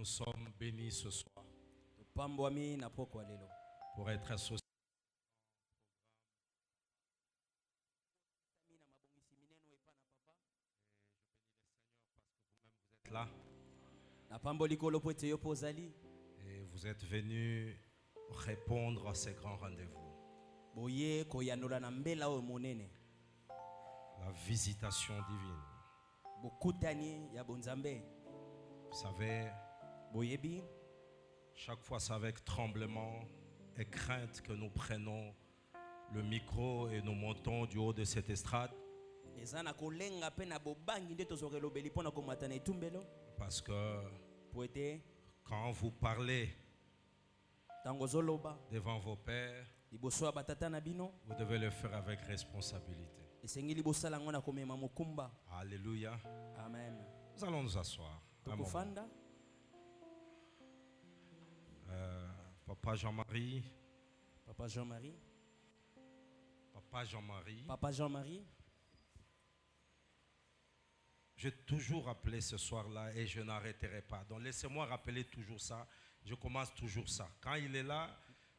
Nous sommes bénis ce soir pour être associés. Là. Et vous êtes venus répondre à ces grands rendez-vous. La visitation divine. Vous savez, chaque fois c'est avec tremblement et crainte que nous prenons le micro et nous montons du haut de cette estrade. Parce que quand vous parlez devant vos pères, vous devez le faire avec responsabilité. Alléluia. Amen. Nous allons nous asseoir. Papa Jean-Marie. Papa Jean-Marie. Papa Jean-Marie. Papa Jean-Marie. J'ai toujours rappelé ce soir-là et je n'arrêterai pas. Donc laissez-moi rappeler toujours ça. Je commence toujours ça. Quand il est là,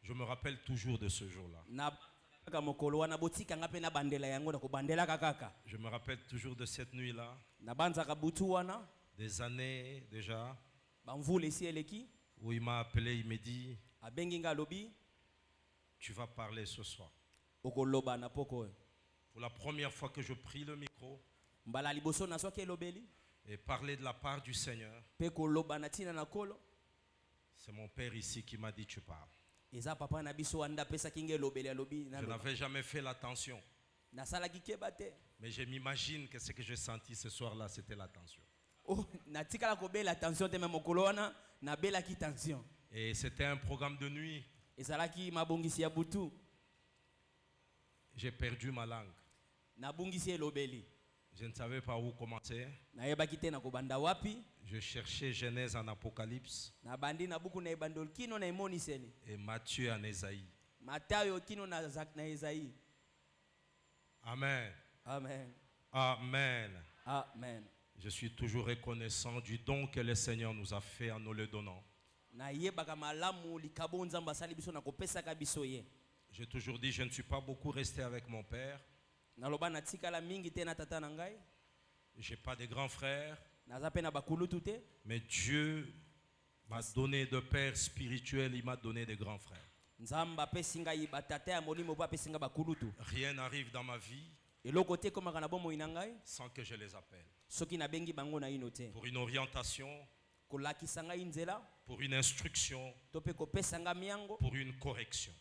je me rappelle toujours de ce jour-là. Je me rappelle toujours de cette nuit-là. Des années déjà. Où il m'a appelé, il m'a dit, tu vas parler ce soir. Pour la première fois que je pris le micro et parler de la part du Seigneur, c'est mon père ici qui m'a dit tu parles. Je n'avais jamais fait l'attention. Mais je m'imagine que ce que j'ai senti ce soir-là, c'était l'attention. Et c'était un programme de nuit. J'ai perdu ma langue. Je ne savais pas où commencer. Je cherchais Genèse en Apocalypse. Et Matthieu en Ésaïe. Amen. Amen. Amen. Amen. Je suis toujours reconnaissant du don que le Seigneur nous a fait en nous le donnant. J'ai toujours dit, je ne suis pas beaucoup resté avec mon père. Je n'ai pas de grands frères. Mais Dieu m'a donné de pères spirituels, il m'a donné de grands frères. Rien n'arrive dans ma vie sans que je les appelle. Pour une orientation, pour une instruction, pour une correction.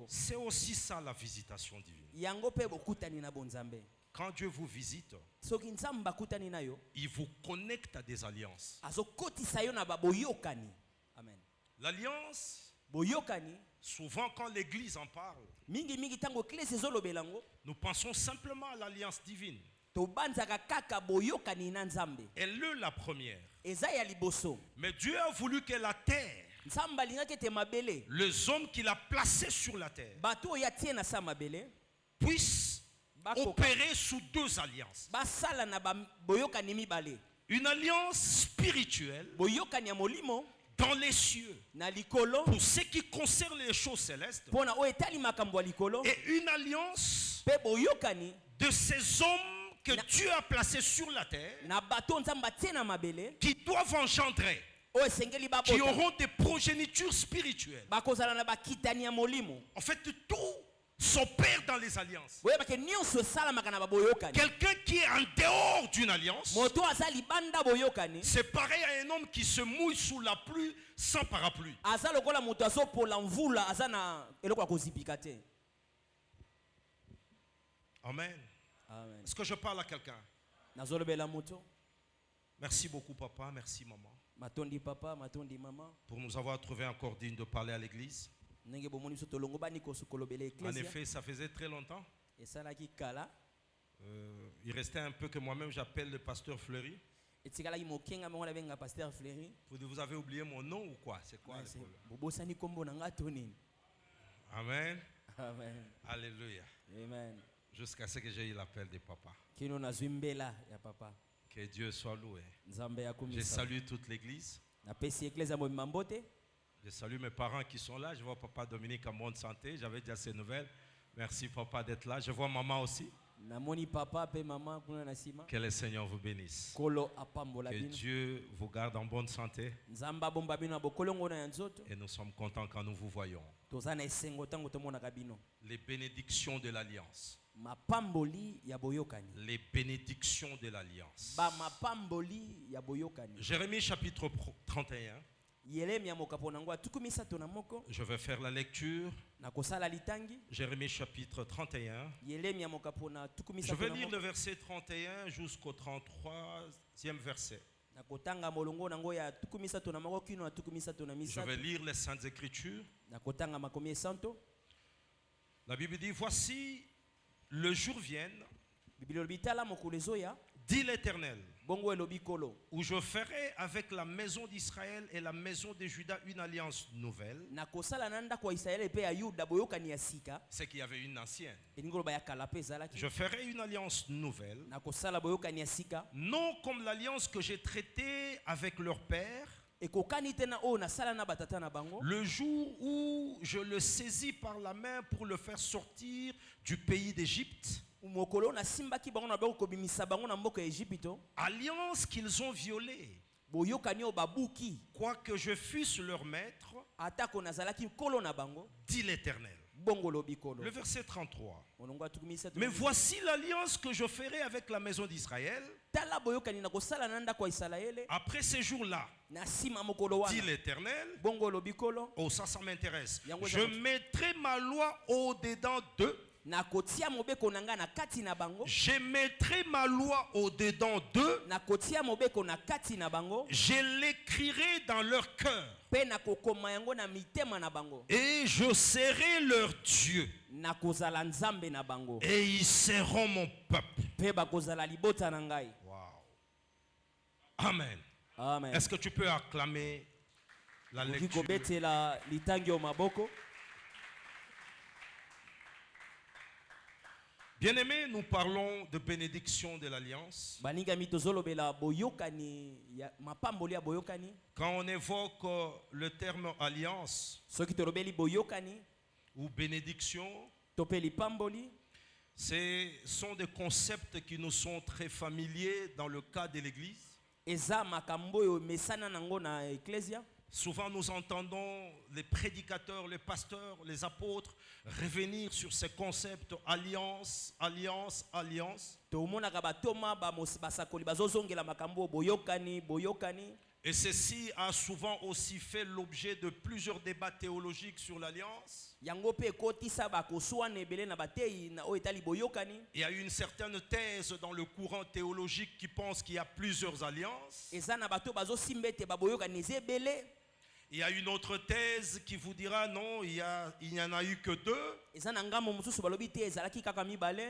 C'est aussi ça la visitation divine. Quand Dieu vous visite, il vous connecte à des alliances. L'alliance, souvent quand l'Église en parle, nous pensons simplement à l'alliance divine. Elle est la première. Mais Dieu a voulu que la terre, les hommes qu'il a placés sur la terre, puissent opérer sous deux alliances. Une alliance spirituelle dans les cieux pour ce qui concerne les choses célestes, et une alliance de ces hommes que Dieu a placés sur la terre qui doivent engendrer, qui auront des progénitures spirituelles. En fait, tout s'opère dans les alliances. Quelqu'un qui est en dehors d'une alliance, c'est pareil à un homme qui se mouille sous la pluie sans parapluie. Amen. Amen. Est-ce que je parle à quelqu'un? Merci beaucoup papa, merci maman, pour nous avoir trouvé encore digne de parler à l'église. En effet, ça faisait très longtemps. Il restait un peu que moi-même j'appelle le pasteur Fleury. Vous avez oublié mon nom ou quoi? C'est quoi le problème? Amen. Amen. Alléluia. Amen. Jusqu'à ce que j'ai eu l'appel de papa. Que Dieu soit loué. Nzambe Je akumisa. salue toute l'église. Napesi eklezia mobimba mbote. Je salue mes parents qui sont là. Je vois papa Dominique en bonne santé. J'avais déjà ces nouvelles. Merci papa d'être là. Je vois maman aussi. Namoni papa pe mama kuna na sima. Que le Seigneur vous bénisse. Kolo apambola Que bino. Dieu vous garde en bonne santé. Nzamba bomba bino bokolongo na nzoto. Et nous sommes contents quand nous vous voyons. Tozana esengo tango tomona kabino. Les bénédictions de l'Alliance. Mapamboli ya boyokani. Les bénédictions de l'Alliance. Ba mapamboli ya boyokani. Jérémie chapitre 31. Yeremia mokapo nango atukumisa tona moko. Je vais faire la lecture. Na kosala litangi. Jérémie chapitre 31. Yeremia mokapo na tukumisa Je vais tona lire moko. le verset 31 jusqu'au 33e verset. Na kotanga molongo nango ya tukumisa tona moko kino na tukumisa tona Je misato. vais lire les Saintes Écritures. Na kotanga makomi santo. La Bible dit, voici le jour vienne, Biblia bitala mokulezo ya dit l'Éternel, bongo elobi kolo. où je ferai avec la maison d'Israël et la maison de Juda une alliance nouvelle. Na kosala nanda kwa Israeli pe ya Yuda boyokani ya sika. C'est qu'il y avait une ancienne. Eningolo ba ya kala pe zalaki. Je ferai une alliance nouvelle, Na kosala boyokani ya sika. non comme l'alliance que j'ai traitée avec leur père, Ekokani tena o na sala na batata na bango. le jour où je le saisis par la main pour le faire sortir du pays d'Égypte. Mokolo na simbaki bango na boko bimisa bango na mboka ya Egypto. Alliance qu'ils ont violée, Boyokani o babuki. quoique je fusse leur maître, Atako na zalaki kolo na bango. dit l'Éternel. Bongo lobi kolo. Le verset 33. Onongo atukumisa Mais voici l'alliance que je ferai avec la maison d'Israël tala boyokani na kosala nanda kwa Israeli. après ces jours-là, Na sima mokolo dit wana. l'Éternel. Bongo lobi kolo. Oh, ça m'intéresse. Yango Je ezala- mettrai ma loi au-dedans d'eux. Na kotia mobeko nanga na kati na bango. Je mettrai ma loi au-dedans d'eux. Na kotia mobeko na kati na bango. Je l'écrirai dans leur cœur. Pe na kokoma yango na mitema na bango. Et je serai leur Dieu. Na kozala nzambe na bango. Et ils seront mon peuple. Pe bakozala libota na ngai. Wow. Amen. Amen. Est-ce que tu peux acclamer la Oki lecture? kobetela litangi o maboko. Bien-aimés, nous parlons de bénédiction de l'Alliance. Baningami tozolobela boyokani ya mapamboli ya boyokani. Quand on évoque le terme alliance Soki tolobeli boyokani ou bénédiction, topeli pamboli. ce sont des concepts qui nous sont très familiers dans le cas de l'Église. Eza makambo yo mesana nango na ecclesia. Souvent nous entendons les prédicateurs, les pasteurs, les apôtres revenir sur ces concepts alliance, alliance, alliance. Tomonaka batoma basakoli bazozongela makambo boyokani boyokani. Et ceci a souvent aussi fait l'objet de plusieurs débats théologiques sur l'alliance. Yango pe kotisa bakoswana ebele na batei na o etali boyokani. Il y a une certaine thèse dans le courant théologique qui pense qu'il y a plusieurs alliances. Eza na bato bazosimbete baboyokani ezebele. Il y a une autre thèse qui vous dira non, il n'y en a eu que deux. Eza na ngambo mosusu balobi te ezalaki kaka mibale.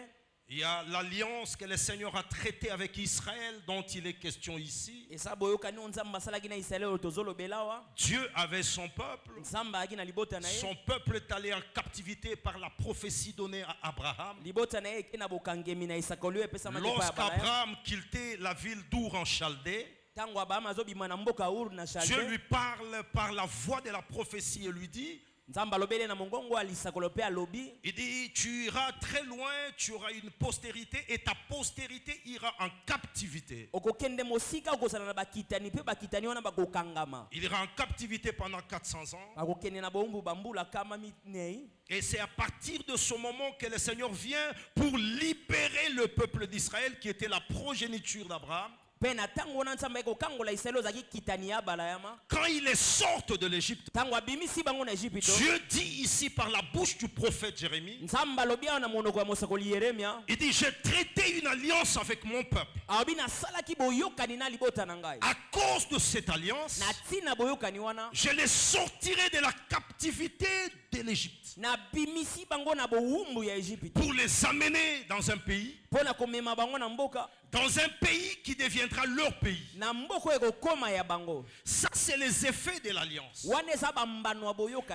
Il y a l'alliance que le Seigneur a traitée avec Israël, dont il est question ici. Eza boyokani o nzambe asalaki na Israeli tozolobela wa. Dieu avait son peuple. Nzambe aki na libota na ye. Son peuple est allé en captivité par la prophétie donnée à Abraham. Libota na ye eke na bokangemi na isakoli epesa maki pa ya Abraham. Lorsqu'Abraham quittait la ville d'Our en Chaldée, Tango Abraham azobima na mboka Ur na Dieu Chalde. lui parle par la voix de la prophétie et lui dit, Nzambe alobele na mongongo alisakolo pe alobi. il dit, tu iras très loin, tu auras une postérité et ta postérité ira en captivité. Okokende mosika okozala na bakitani pe bakitani wana bakokangama. Il ira en captivité pendant 400 ans. Bakokende na bombu bambula kama minei. Et c'est à partir de ce moment que le Seigneur vient pour libérer le peuple d'Israël qui était la progéniture d'Abraham. Pe na tango wana Nzambe ekokangola Israeli ozaki kitani ya balayama. Quand ils les sortent de l'Égypte, Tango abimisi bango na Egypte. Dieu dit ici par la bouche du prophète Jérémie, Nzambe alobi na monoko ya mosakoli Yeremia. il dit, j'ai traité une alliance avec mon peuple. Alobi nasalaki boyokani na libota na ngai. À cause de cette alliance, Na tina boyokani wana. je les sortirai de la captivité de l'Égypte Na bimisi bango na bowumbu ya Egypte. pour les amener dans un pays, Pona komema bango na mboka. dans un pays qui deviendra leur pays. Na mboko ekokoma ya bango. Ça, c'est les effets de l'alliance.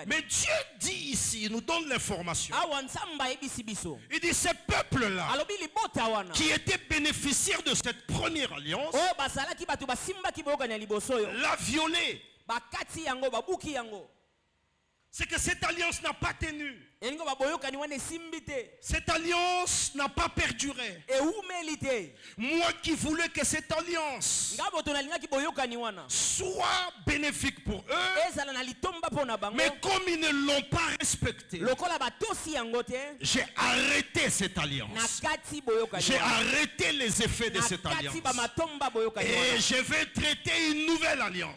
Mais Dieu dit ici, il nous donne l'information. Il dit ces peuples-là qui étaient bénéficiaires de cette première alliance l'a violée. C'est que cette alliance n'a pas tenu. Cette alliance n'a pas perduré. Moi qui voulais que cette alliance soit bénéfique pour eux, mais comme ils ne l'ont pas respectée, j'ai arrêté cette alliance. J'ai arrêté les effets de cette alliance. Et je vais traiter une nouvelle alliance.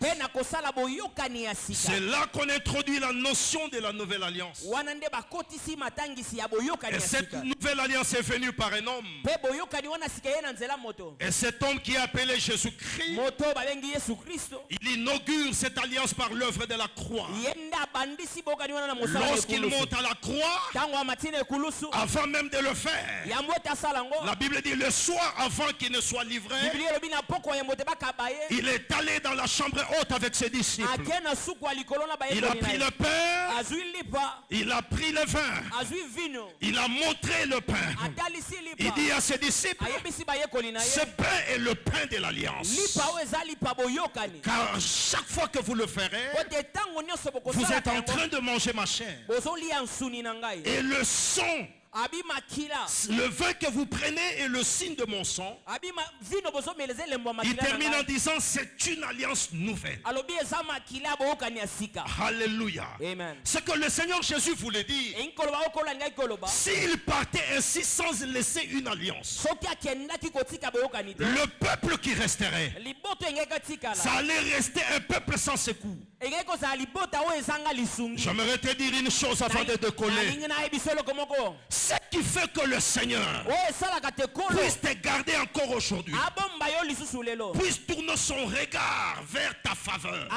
C'est là qu'on introduit la notion de la nouvelle alliance. Et cette nouvelle alliance est venue par un homme. Et cet homme qui est appelé Jésus-Christ, il inaugure cette alliance par l'œuvre de la croix. Lorsqu'il monte à la croix, avant même de le faire, la Bible dit le soir avant qu'il ne soit livré, il est allé dans la chambre haute avec ses disciples. Il a pris le pain, il a pris le vin, il a montré le pain. Il dit à ses disciples, ce pain est le pain de l'alliance. Car chaque fois que vous le ferez, vous êtes en train de manger ma chair. Et le sang, le vin que vous prenez est le signe de mon sang. Il termine en disant c'est une alliance nouvelle. Alléluia. Ce que le Seigneur Jésus voulait dire, s'il partait ainsi sans laisser une alliance, le peuple qui resterait, ça allait rester un peuple sans secours. J'aimerais te dire une chose avant de décoller. Ce qui fait que le Seigneur puisse te garder encore aujourd'hui, puisse tourner son regard vers ta faveur,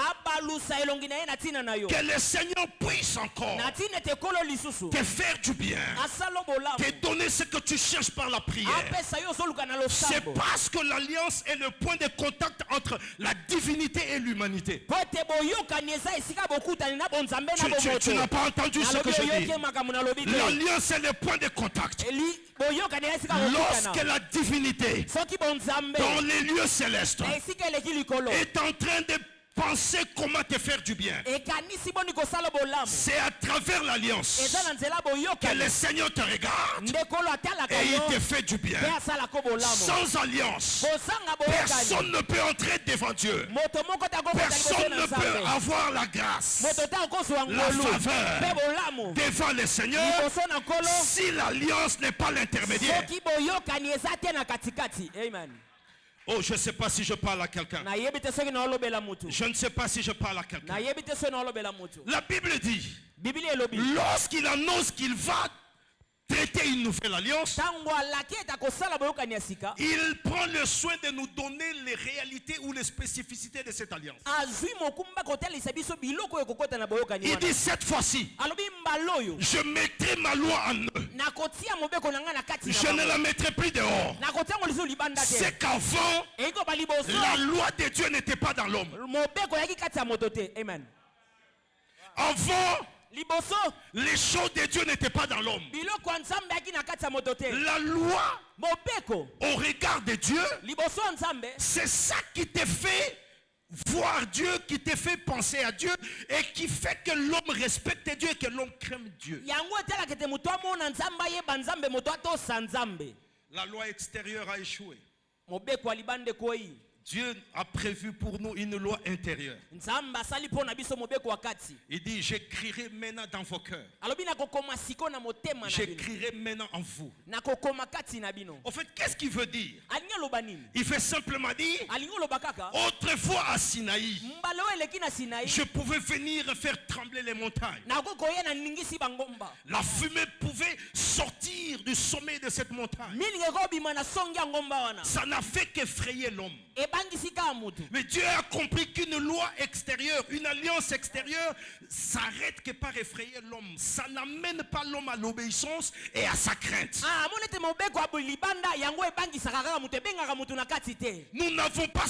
que le Seigneur puisse encore te faire du bien, te donner ce que tu cherches par la prière. C'est parce que l'alliance est le point de contact entre la divinité et l'humanité. Tu n'as pas entendu ce que je dis. L'alliance est le point de contact. Lorsque la divinité dans les lieux célestes est en train de penser comment te faire du bien, c'est à travers l'alliance que le Seigneur te regarde et il te fait du bien. Sans alliance, personne ne peut entrer devant Dieu. Personne ne peut avoir la grâce, la faveur devant le Seigneur si l'alliance n'est pas l'intermédiaire. Oh, je ne sais pas si je parle à quelqu'un. Je ne sais pas si je parle à quelqu'un. La Bible dit, lorsqu'il annonce qu'il va traiter une nouvelle alliance, il prend le soin de nous donner les réalités ou les spécificités de cette alliance. Il dit cette fois-ci, je mettrai ma loi en eux. Je ne la mettrai plus dehors. C'est qu'avant, la loi de Dieu n'était pas dans l'homme. Avant, les choses de Dieu n'étaient pas dans l'homme. La loi au regard de Dieu, c'est ça qui te fait voir Dieu, qui te fait penser à Dieu et qui fait que l'homme respecte Dieu et que l'homme craint Dieu. La loi extérieure a échoué. Dieu a prévu pour nous une loi intérieure. Il dit, j'écrirai maintenant dans vos cœurs. J'écrirai maintenant en vous. En fait, qu'est-ce qu'il veut dire? Il fait simplement dire, autrefois à Sinaï, je pouvais venir faire trembler les montagnes. La fumée pouvait sortir du sommet de cette montagne. Ça n'a fait qu'effrayer l'homme. Mais Dieu a compris qu'une loi extérieure, une alliance extérieure, s'arrête que par effrayer l'homme. Ça n'amène pas l'homme à l'obéissance et à sa crainte. Nous n'avons pas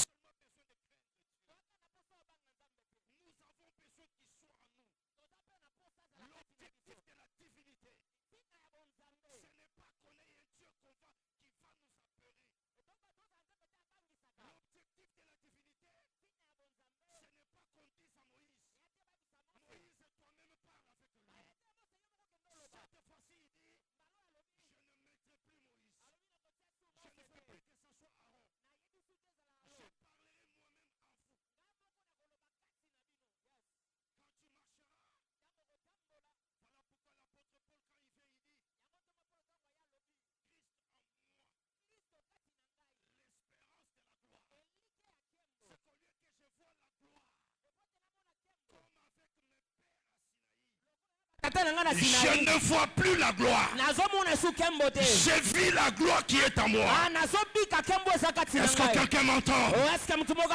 Je ne vois plus la gloire. Je vis la gloire qui est en moi. Est-ce que quelqu'un m'entend?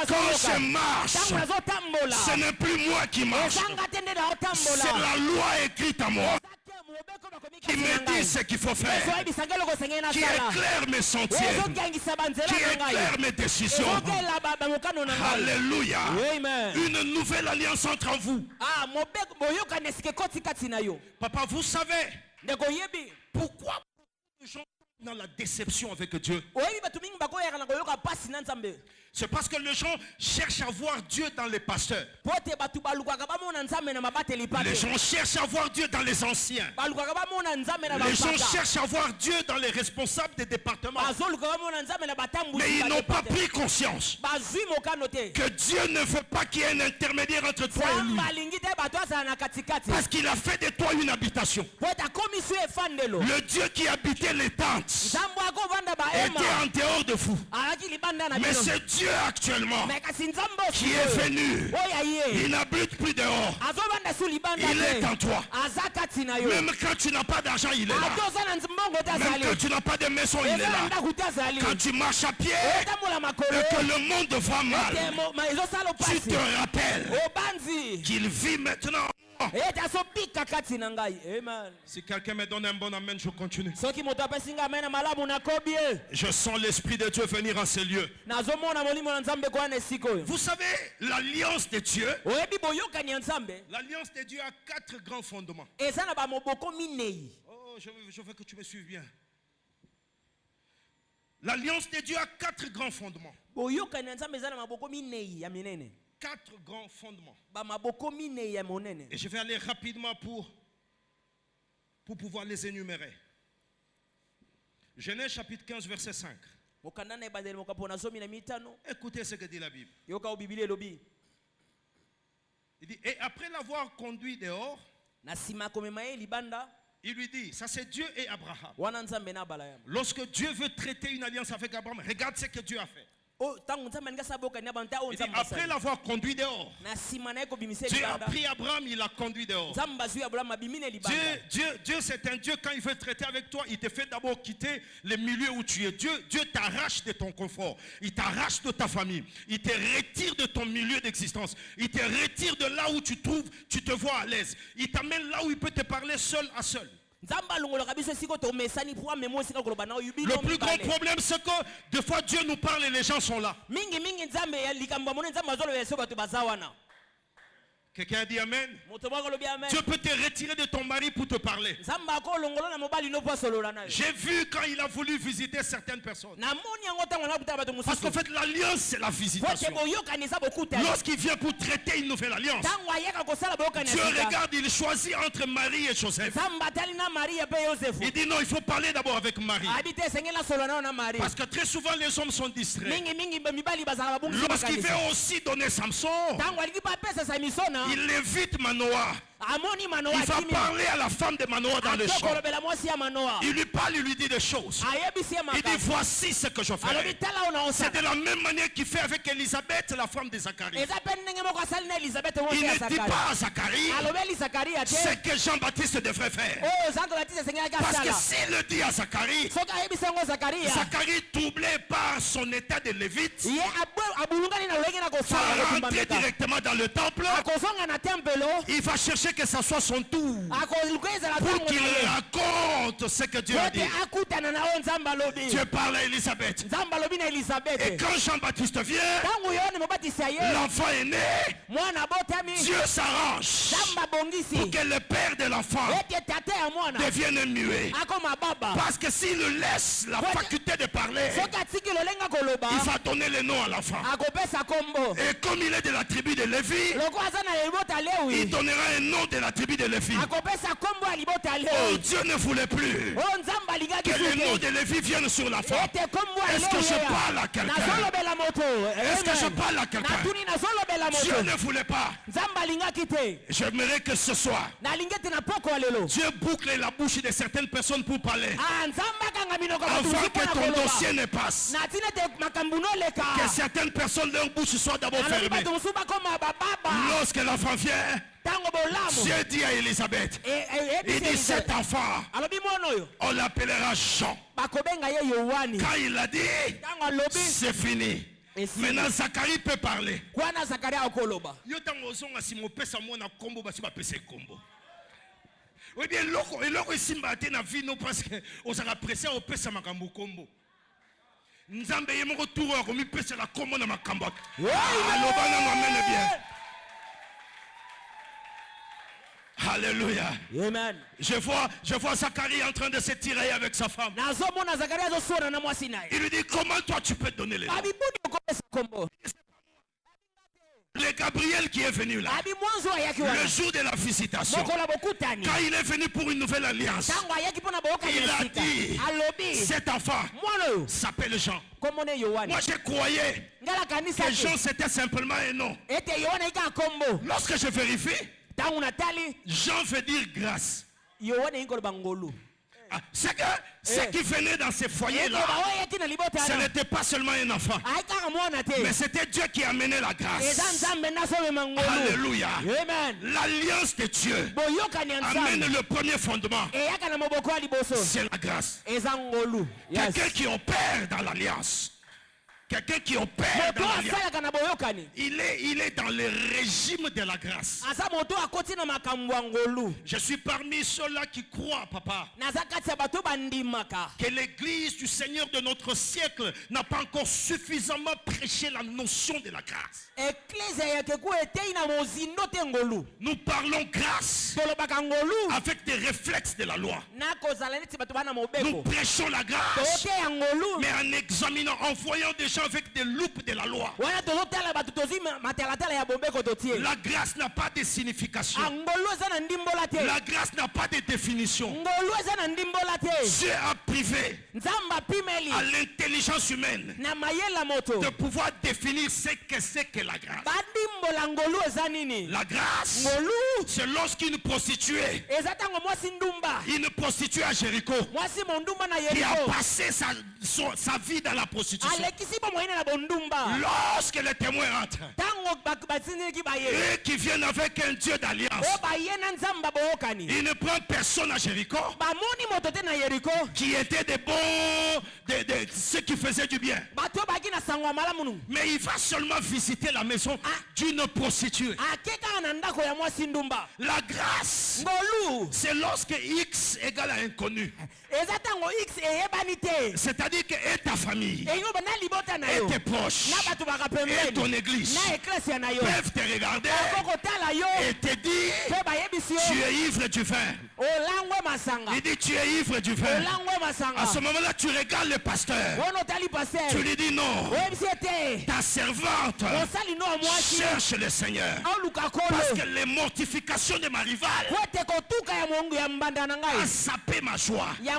Quand je marche, ce n'est plus moi qui marche. C'est la loi écrite en moi qui me dit ce qu'il faut faire, qui éclaire mes sentiers, qui éclaire mes décisions. Alléluia. Une nouvelle alliance entre vous. Papa, vous savez pourquoi les gens sont dans la déception avec Dieu? C'est parce que les gens cherchent à voir Dieu dans les pasteurs. Les gens cherchent à voir Dieu dans les anciens. Les gens cherchent à voir Dieu dans les responsables des départements. Mais ils n'ont pas pris conscience que Dieu ne veut pas qu'il y ait un intermédiaire entre toi et lui. Parce qu'il a fait de toi une habitation. Le Dieu qui habitait les tentes était en dehors de vous. Mais c'est Dieu actuellement qui est venu. Il n'habite plus dehors. Il est en toi. Même quand tu n'as pas d'argent, il est là. Même quand tu n'as pas de maison, il est là. Quand tu marches à pied et que le monde va mal, tu te rappelles qu'il vit maintenant. Si quelqu'un me donne un bon amen, je continue. Je sens l'Esprit de Dieu venir en ces lieux. Vous savez, l'alliance de Dieu, l'alliance de Dieu a 4 grands fondements. Oh, je veux que tu me suives bien. L'alliance de Dieu a 4 grands fondements. 4 grands fondements. Et je vais aller rapidement pour pouvoir les énumérer. Genèse chapitre 15 verset 5. Écoutez ce que dit la Bible. Il dit, et après l'avoir conduit dehors, il lui dit, ça c'est Dieu et Abraham. Lorsque Dieu veut traiter une alliance avec Abraham, regarde ce que Dieu a fait. Il dit, après l'avoir conduit dehors, Dieu a pris Abraham, il l'a conduit dehors. Dieu c'est un Dieu, quand il veut traiter avec toi, il te fait d'abord quitter le milieu où tu es. Dieu t'arrache de ton confort, il t'arrache de ta famille, il te retire de ton milieu d'existence, il te retire de là où tu te vois à l'aise, il t'amène là où il peut te parler seul à seul. Le plus grand problème, c'est que des fois Dieu nous parle et les gens sont là. Quelqu'un dit amen. Dieu peut te retirer de ton mari pour te parler. J'ai vu quand il a voulu visiter certaines personnes. Parce qu'en fait l'alliance c'est la visitation. Lorsqu'il vient pour traiter une nouvelle alliance, Dieu regarde, il choisit entre Marie et Joseph. Il dit non, il faut parler d'abord avec Marie. Parce que très souvent les hommes sont distraits. Lorsqu'il veut aussi donner Samson, il évite Manoah. Il va parler à la femme de Manoah dans le champ. Il lui parle, il lui dit des choses. Il dit voici ce que je ferai. C'est de la même manière qu'il fait avec Élisabeth, la femme de Zacharie. Il ne dit pas à Zacharie ce que Jean-Baptiste devrait faire. Parce que s'il le dit à Zacharie, Zacharie, troublé par son état de lévite, va rentrer directement dans le temple. Il va chercher que ça soit son tour pour qu'il raconte ce que Dieu a dit. Dieu parle à Élisabeth. Et quand Jean-Baptiste vient, l'enfant est né. Dieu s'arrange pour que le père de l'enfant devienne muet. Parce que s'il laisse la faculté de parler, il va donner le nom à l'enfant. Et comme il est de la tribu de Lévi, il donnera un nom de la tribu de Lévi. Oh, Dieu ne voulait plus que le nom de Lévi vienne sur la femme. Est-ce que je parle à quelqu'un? Est-ce que je parle à quelqu'un? Dieu ne voulait pas. J'aimerais que ce soit Dieu boucle la bouche de certaines personnes pour parler avant que ton dossier ne passe. Que certaines personnes leur bouche soit d'abord fermée. Lorsque l'enfant vient, Dieu dit à Élisabeth, il dit cet enfant, on l'appellera Jean. Quand il a dit, c'est fini. Maintenant Zacharie peut parler. Oui bien, l'autre ici matin na vie nous parce que on a pressé au pesa makambo kombo. Nzambe yemo retour au mi pesa la kombo na makambo. Alobana m'amène bien. Alléluia. Amen. Je vois Zacharie en train de se tirer avec sa femme. Il lui dit comment toi tu peux donner les noms. Le Gabriel qui est venu là, le jour de la visitation, quand il est venu pour une nouvelle alliance, il a dit, cet enfant s'appelle Jean. Moi je croyais que Jean c'était simplement un nom. Lorsque je vérifie, Jean veut dire grâce. C'est que ce qui venait dans ces foyers-là, ce n'était pas seulement un enfant, mais c'était Dieu qui amenait la grâce. Alléluia. L'alliance de Dieu amène le premier fondement. C'est la grâce. Quelqu'un qui opère dans l'alliance. Quelqu'un qui opère dans l'alliance. Il est dans le régime de la grâce. Je suis parmi ceux-là qui croient, papa, que l'église du Seigneur de notre siècle n'a pas encore suffisamment prêché la notion de la grâce. Nous parlons grâce avec des réflexes de la loi. Nous prêchons la grâce, mais en examinant, en voyant des gens avec des loupes de la loi. La grâce n'a pas de signification. La grâce n'a pas de définition. Dieu a privé à l'intelligence humaine de pouvoir définir ce que c'est que la grâce. La grâce, c'est lorsqu'une prostituée à Jéricho, qui a passé sa vie dans la prostitution, lorsque les témoins rentrent et qui viennent avec un Dieu d'alliance, il ne prend personne à Jéricho qui était des bons, ceux qui faisaient du bien, mais il va seulement visiter la maison d'une prostituée. La grâce, c'est lorsque X égale à inconnu. C'est-à-dire que et ta famille, et tes proches, et ton église peuvent te regarder et te dire, tu es ivre du vin. Il dit, tu es ivre du vin. À ce moment-là, tu regardes le pasteur. Tu lui dis non. Ta servante cherche le Seigneur. Parce que les mortifications de ma rivale a sapé ma joie. La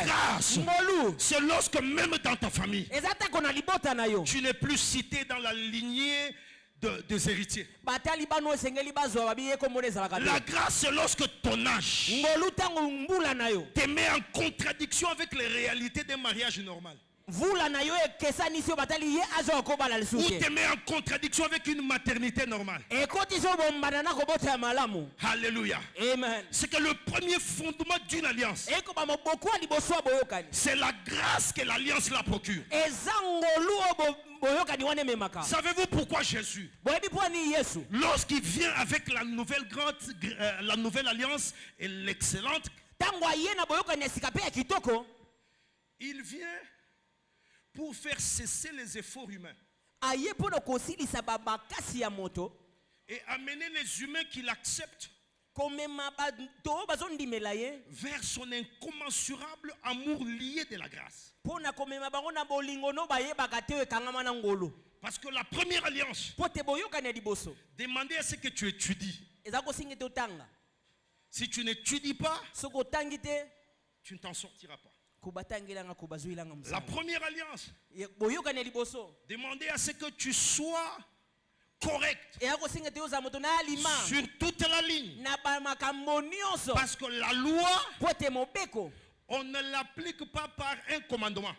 grâce, c'est lorsque même dans ta famille, tu n'es plus cité dans la lignée des héritiers. La grâce, c'est lorsque ton âge te met en contradiction avec les réalités d'un mariage normal. Ou te met en contradiction avec une maternité normale. Alléluia. Amen. C'est que le premier fondement d'une alliance, c'est la grâce que l'alliance la procure. Savez-vous pourquoi Jésus, lorsqu'il vient avec la nouvelle alliance et l'excellente, il vient pour faire cesser les efforts humains et amener les humains qui l'acceptent vers son incommensurable amour lié de la grâce. Parce que la première alliance demandait à ce que tu étudies. Si tu n'étudies pas, tu ne t'en sortiras pas. La première alliance demandait à ce que tu sois correct sur toute la ligne. Parce que la loi, on ne l'applique pas par un commandement.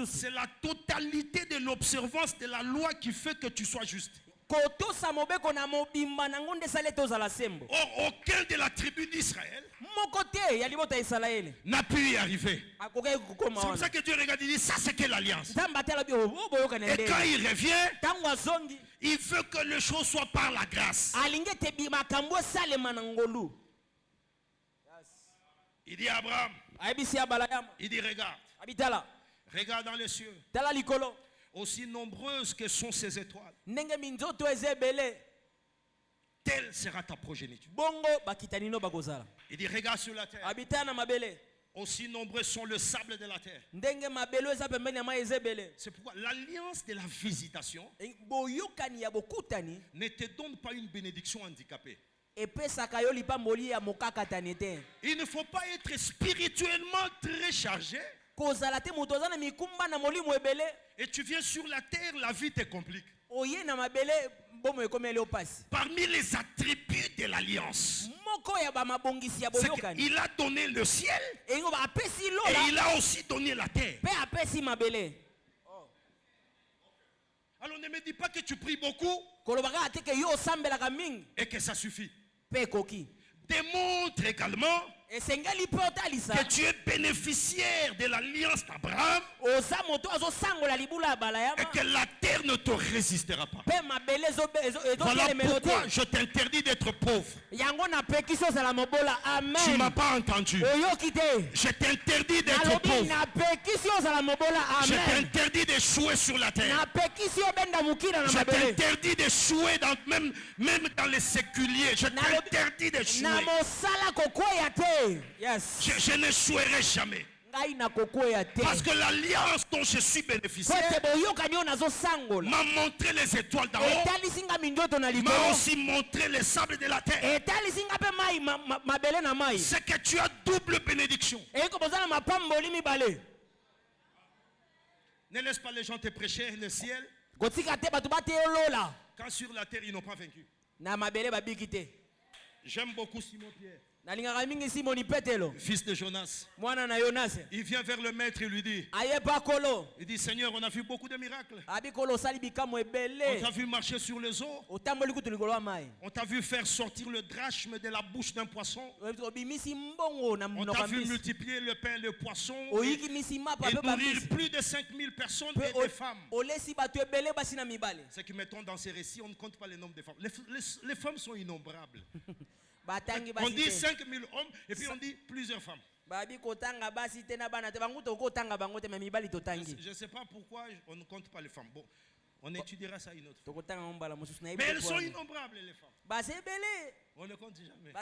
C'est la totalité de l'observance de la loi qui fait que tu sois juste. Or, aucun de la tribu d'Israël n'a pu y arriver. C'est pour ça que Dieu regarde et dit, ça c'est quelle alliance? Et quand il revient, il veut que les choses soient par la grâce. Il dit à Abraham, il dit regarde. Regarde dans les cieux. Aussi nombreuses que sont ces étoiles, telle sera ta progéniture. Il dit regarde sur la terre. Aussi nombreux sont le sable de la terre. C'est pourquoi l'alliance de la visitation ne te donne pas une bénédiction handicapée. Il ne faut pas être spirituellement très chargé. Et tu viens sur la terre, la vie te complique. Parmi les attributs de l'alliance, c'est qu'il a donné le ciel et il a aussi donné la terre. Alors ne me dis pas que tu pries beaucoup et que ça suffit. Démontre également que tu es bénéficiaire de l'alliance d'Abraham et que la terre ne te résistera pas. Voilà pourquoi je t'interdis d'être pauvre. Tu ne m'as pas entendu. Je t'interdis d'être pauvre. Je t'interdis d'échouer sur la terre. Je t'interdis d'échouer même dans les séculiers. Je t'interdis d'échouer. Yes. Je n'échouerai jamais. Parce que l'alliance dont je suis bénéficiaire m'a montré les étoiles d'en haut, m'a aussi montré les sables de la terre. C'est que tu as double bénédiction. Ne laisse pas les gens te prêcher le ciel quand sur la terre ils n'ont pas vaincu. J'aime beaucoup Simon Pierre, fils de Jonas. Il vient vers le maître et lui dit, il dit, Seigneur, on a vu beaucoup de miracles. On t'a vu marcher sur les eaux. On t'a vu faire sortir le drachme de la bouche d'un poisson. On t'a vu multiplier le pain et le poisson et nourrir plus de 5000 personnes et des femmes. Ce qui m'étonne dans ces récits, on ne compte pas le nombre de femmes. Les femmes sont innombrables. On dit 5000 hommes et puis on dit plusieurs femmes. Je ne sais pas pourquoi on ne compte pas les femmes. Bon, on étudiera ça une autre fois. Mais elles sont innombrables les femmes. On ne compte jamais.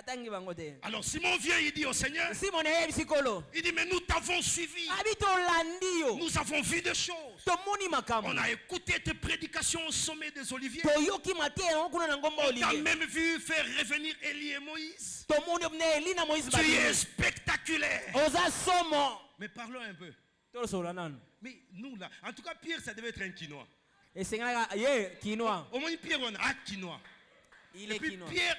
Alors Simon vient, il dit au Seigneur, il dit mais nous t'avons suivi. Nous avons vu des choses. On a écouté tes prédications au sommet des Oliviers. On t'a même vu faire revenir Élie et Moïse. Tu es spectaculaire. Mais parlons un peu. Mais nous là, en tout cas Pierre, ça devait être un quinoa. Au moins Pierre, on a quinoa. Et puis Pierre,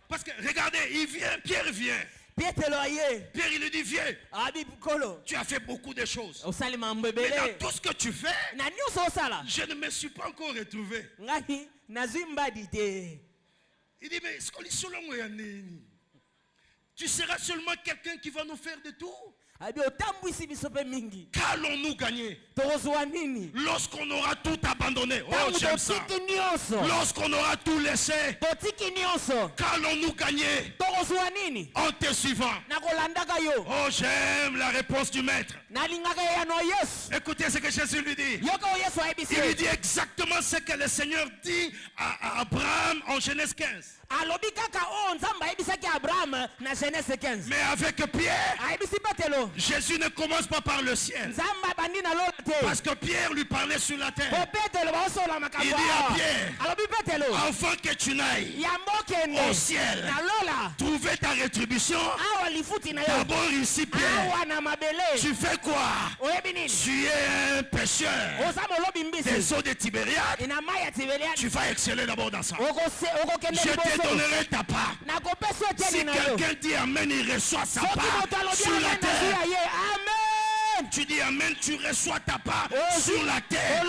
parce que regardez, Pierre vient. Pierre il lui dit viens. Tu as fait beaucoup de choses. Mais dans tout ce que tu fais, je ne me suis pas encore retrouvé. Il dit mais tu seras seulement quelqu'un qui va nous faire de tout. Qu'allons-nous gagner lorsqu'on aura tout abandonné? Oh, j'aime ça. Lorsqu'on aura tout laissé, qu'allons-nous gagner en te suivant? Oh, j'aime la réponse du maître. Écoutez ce que Jésus lui dit. Il lui dit exactement ce que le Seigneur dit à Abraham en Genèse 15. Mais avec Pierre, Jésus ne commence pas par le ciel. Parce que Pierre lui parlait sur la terre. Il dit à Pierre, afin que tu n'ailles au ciel trouver ta rétribution, d'abord ici Pierre, tu fais quoi? Tu es un pécheur des eaux de Tibériade. Tu vas exceller d'abord dans ça. Je te donnerai ta part. Si quelqu'un dit amen, il reçoit sa part sur la terre. Amen. Tu dis Amen, tu reçois ta part sur la terre.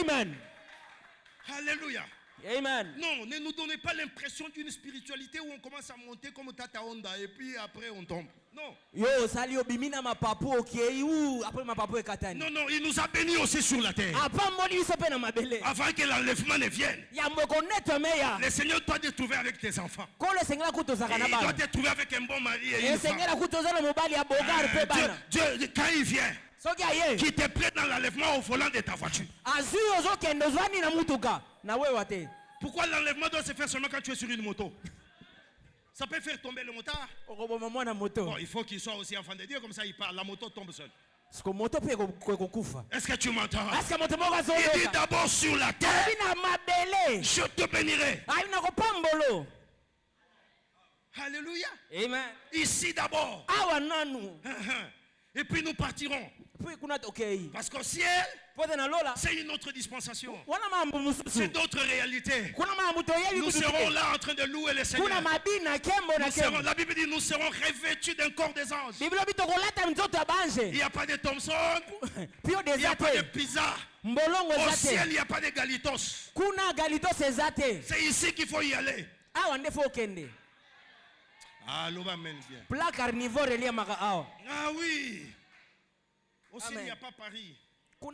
Amen. Alléluia. Amen. Non, ne nous donnez pas l'impression d'une spiritualité où on commence à monter comme Tata Honda et puis après on tombe. Non. Yo, sali obimina ma papu okei ou après ma papu ekatani. Non, non, il nous a bénis aussi sur la terre. Avant que l'enlèvement ne vienne. Le Seigneur doit te trouver avec tes enfants. Il doit te trouver avec un bon mari et une femme. Dieu, quand il vient, qui te plaît dans l'enlèvement au volant de ta voiture. Pourquoi l'enlèvement doit se faire seulement quand tu es sur une moto? Ça peut faire tomber le motard. Bon, il faut qu'il soit aussi enfant de Dieu, comme ça il parle, la moto tombe seule. Est-ce que tu m'entends? Il dit d'abord sur la terre, je te bénirai. Alléluia. Amen. Ici d'abord. Et puis nous partirons. Parce qu'au ciel, c'est une autre dispensation. C'est d'autres réalités. Nous serons là en train de louer le Seigneur. La Bible dit nous serons revêtus d'un corps des anges. Il n'y a pas de Thompson. Il n'y a pas de pizza. Au ciel, il n'y a pas de galitos. C'est ici qu'il faut y aller. Ah, l'eau va bien. Ah oui. Au ciel, il n'y a pas Paris. Au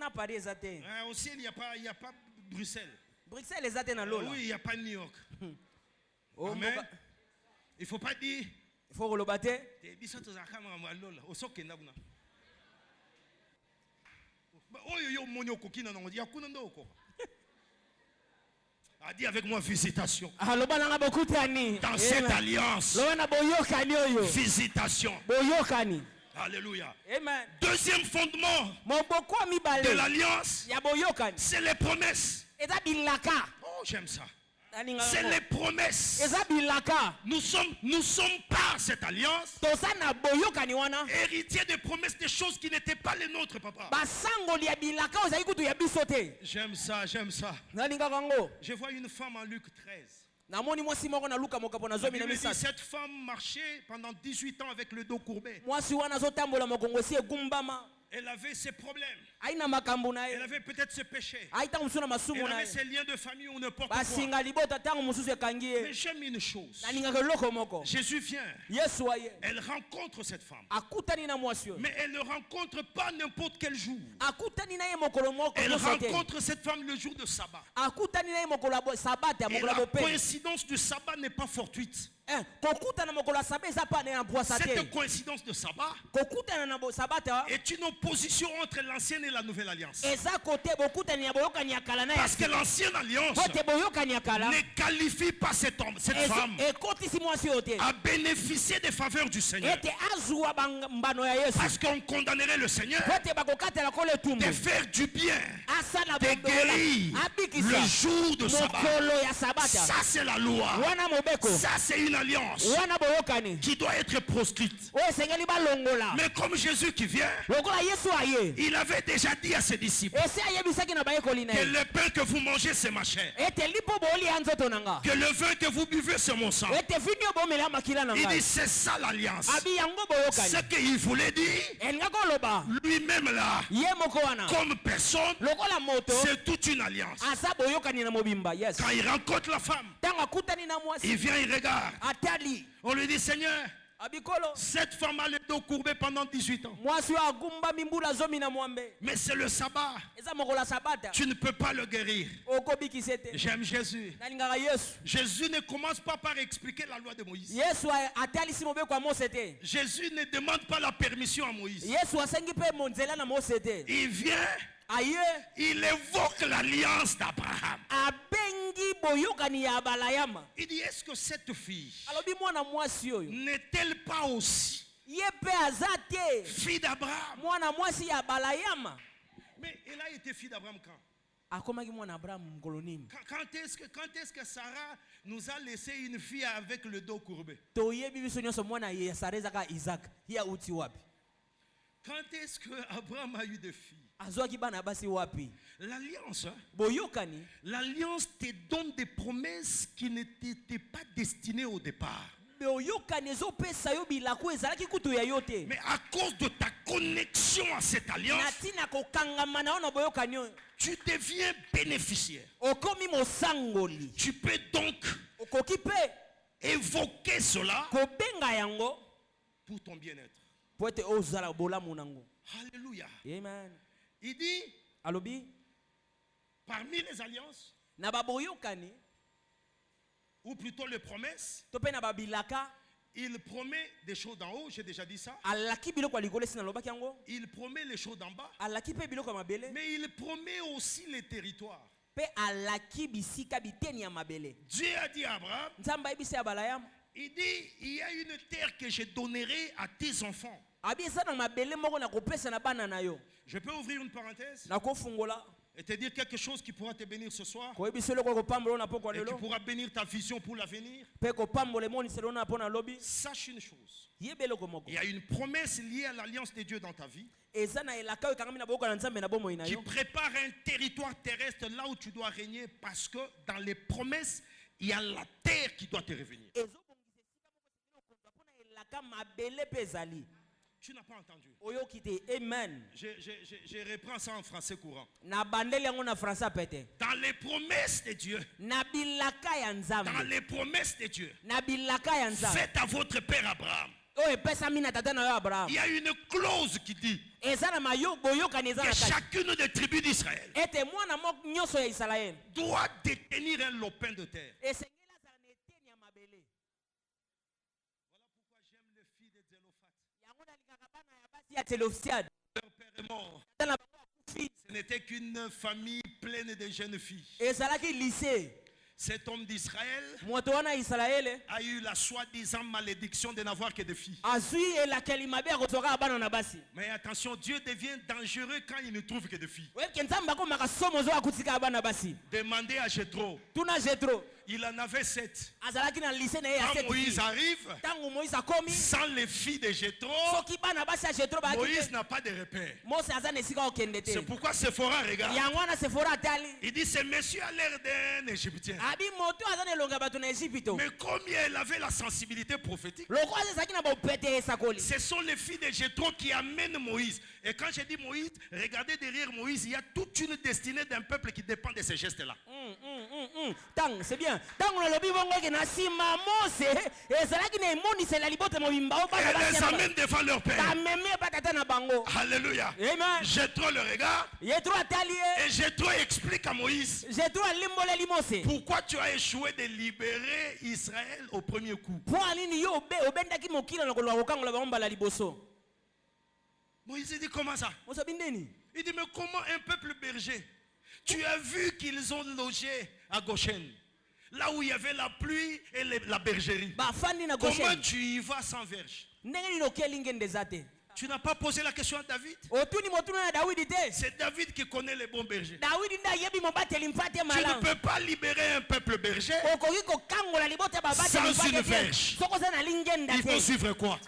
ciel, il n'y a pas Bruxelles. Bruxelles, oui, il n'y a pas New York. Amen. Il ne faut pas dire. Il faut relobater. A dit avec moi visitation. Dans cette alliance. Visitation. Alléluia. Amen. Deuxième fondement de l'alliance, c'est les promesses. Oh, j'aime ça. C'est les promesses. Nous sommes par cette alliance héritiers des promesses, des choses qui n'étaient pas les nôtres, papa. J'aime ça, j'aime ça. Je vois une femme en Luc 13. Cette femme marchait pendant 18 ans avec le dos courbé. Elle avait ses problèmes. Elle avait peut-être ses péchés. Elle avait ses liens de famille ou n'importe quoi. Mais j'aime une chose. Jésus vient. Elle rencontre cette femme. Mais elle ne rencontre pas n'importe quel jour. Elle rencontre cette femme le jour de sabbat. Et la coïncidence du sabbat n'est pas fortuite. Cette coïncidence de sabbat est une opposition entre l'ancienne et la nouvelle alliance. Parce que l'ancienne alliance ne qualifie pas cette femme à bénéficier des faveurs du Seigneur. Parce qu'on condamnerait le Seigneur de faire du bien, de guérir le jour de sabbat. Ça c'est la loi. Ça c'est une alliance qui doit être proscrite. Mais comme Jésus qui vient, il avait déjà dit à ses disciples que le pain que vous mangez c'est ma chair, que le vin que vous buvez c'est mon sang. Il dit c'est ça l'alliance. Ce qu'il voulait dire lui-même là comme personne, c'est toute une alliance. Quand il rencontre la femme, il vient, il regarde. On lui dit Seigneur, cette femme a le dos courbé pendant 18 ans. Mais c'est le sabbat. Tu ne peux pas le guérir. J'aime Jésus. Jésus ne commence pas par expliquer la loi de Moïse. Jésus ne demande pas la permission à Moïse. Il vient. Il évoque l'alliance d'Abraham. Il dit, est-ce que cette fille n'est-elle pas aussi fille d'Abraham? Mais elle a été fille d'Abraham quand? Quand est-ce que Sarah nous a laissé une fille avec le dos courbé? Quand est-ce que Abraham a eu des filles? L'alliance, l'alliance te donne des promesses qui n'étaient pas destinées au départ. Mais à cause de ta connexion à cette alliance, tu deviens bénéficiaire. Tu peux donc évoquer cela pour ton bien-être. Alléluia. Amen. Il dit, Alobi, parmi les alliances, ou plutôt les promesses, il promet des choses d'en haut, j'ai déjà dit ça. Il promet les choses d'en bas. Mais il promet aussi les territoires. Dieu a dit à Abraham, il dit, il y a une terre que je donnerai à tes enfants. Je peux ouvrir une parenthèse et te dire quelque chose qui pourra te bénir ce soir et qui pourra bénir ta vision pour l'avenir. Sache une chose, il y a une promesse liée à l'alliance de Dieu dans ta vie qui prépare un territoire terrestre là où tu dois régner, parce que dans les promesses, il y a la terre qui doit te revenir. Tu n'as pas entendu. Amen. Je reprends ça en français courant. Dans les promesses de Dieu, faites à votre père Abraham. Il y a une clause qui dit que chacune des tribus d'Israël doit détenir un lopin de terre. Leur père est mort. Ce n'était qu'une famille pleine de jeunes filles. Cet homme d'Israël a eu la soi-disant malédiction de n'avoir que des filles. Mais attention, Dieu devient dangereux quand il ne trouve que des filles. Demandez à Jéthro. Il en avait 7. Quand Moïse arrive, sans les filles de Jéthro, Moïse n'a pas de repère. C'est pourquoi Séphora regarde. Il dit, ce monsieur a l'air d'un Égyptien. Mais combien elle avait la sensibilité prophétique. Ce sont les filles de Jéthro qui amènent Moïse. Et quand je dis Moïse, regardez derrière Moïse, il y a toute une destinée d'un peuple qui dépend de ces gestes-là. C'est bien. Elle les amène devant leur père. Alléluia. Jéthro le regarde. Et Jéthro explique à Moïse pourquoi tu as échoué de libérer Israël au premier coup. Moïse dit, comment ça? Il dit, mais comment un peuple berger? Tu as vu qu'ils ont logé à Goshen, là où il y avait la pluie et la bergerie. Comment tu y vas sans verge? Tu n'as pas posé la question à David? C'est David qui connaît les bons bergers. Tu ne peux pas libérer un peuple berger sans une verge. Il faut suivre quoi?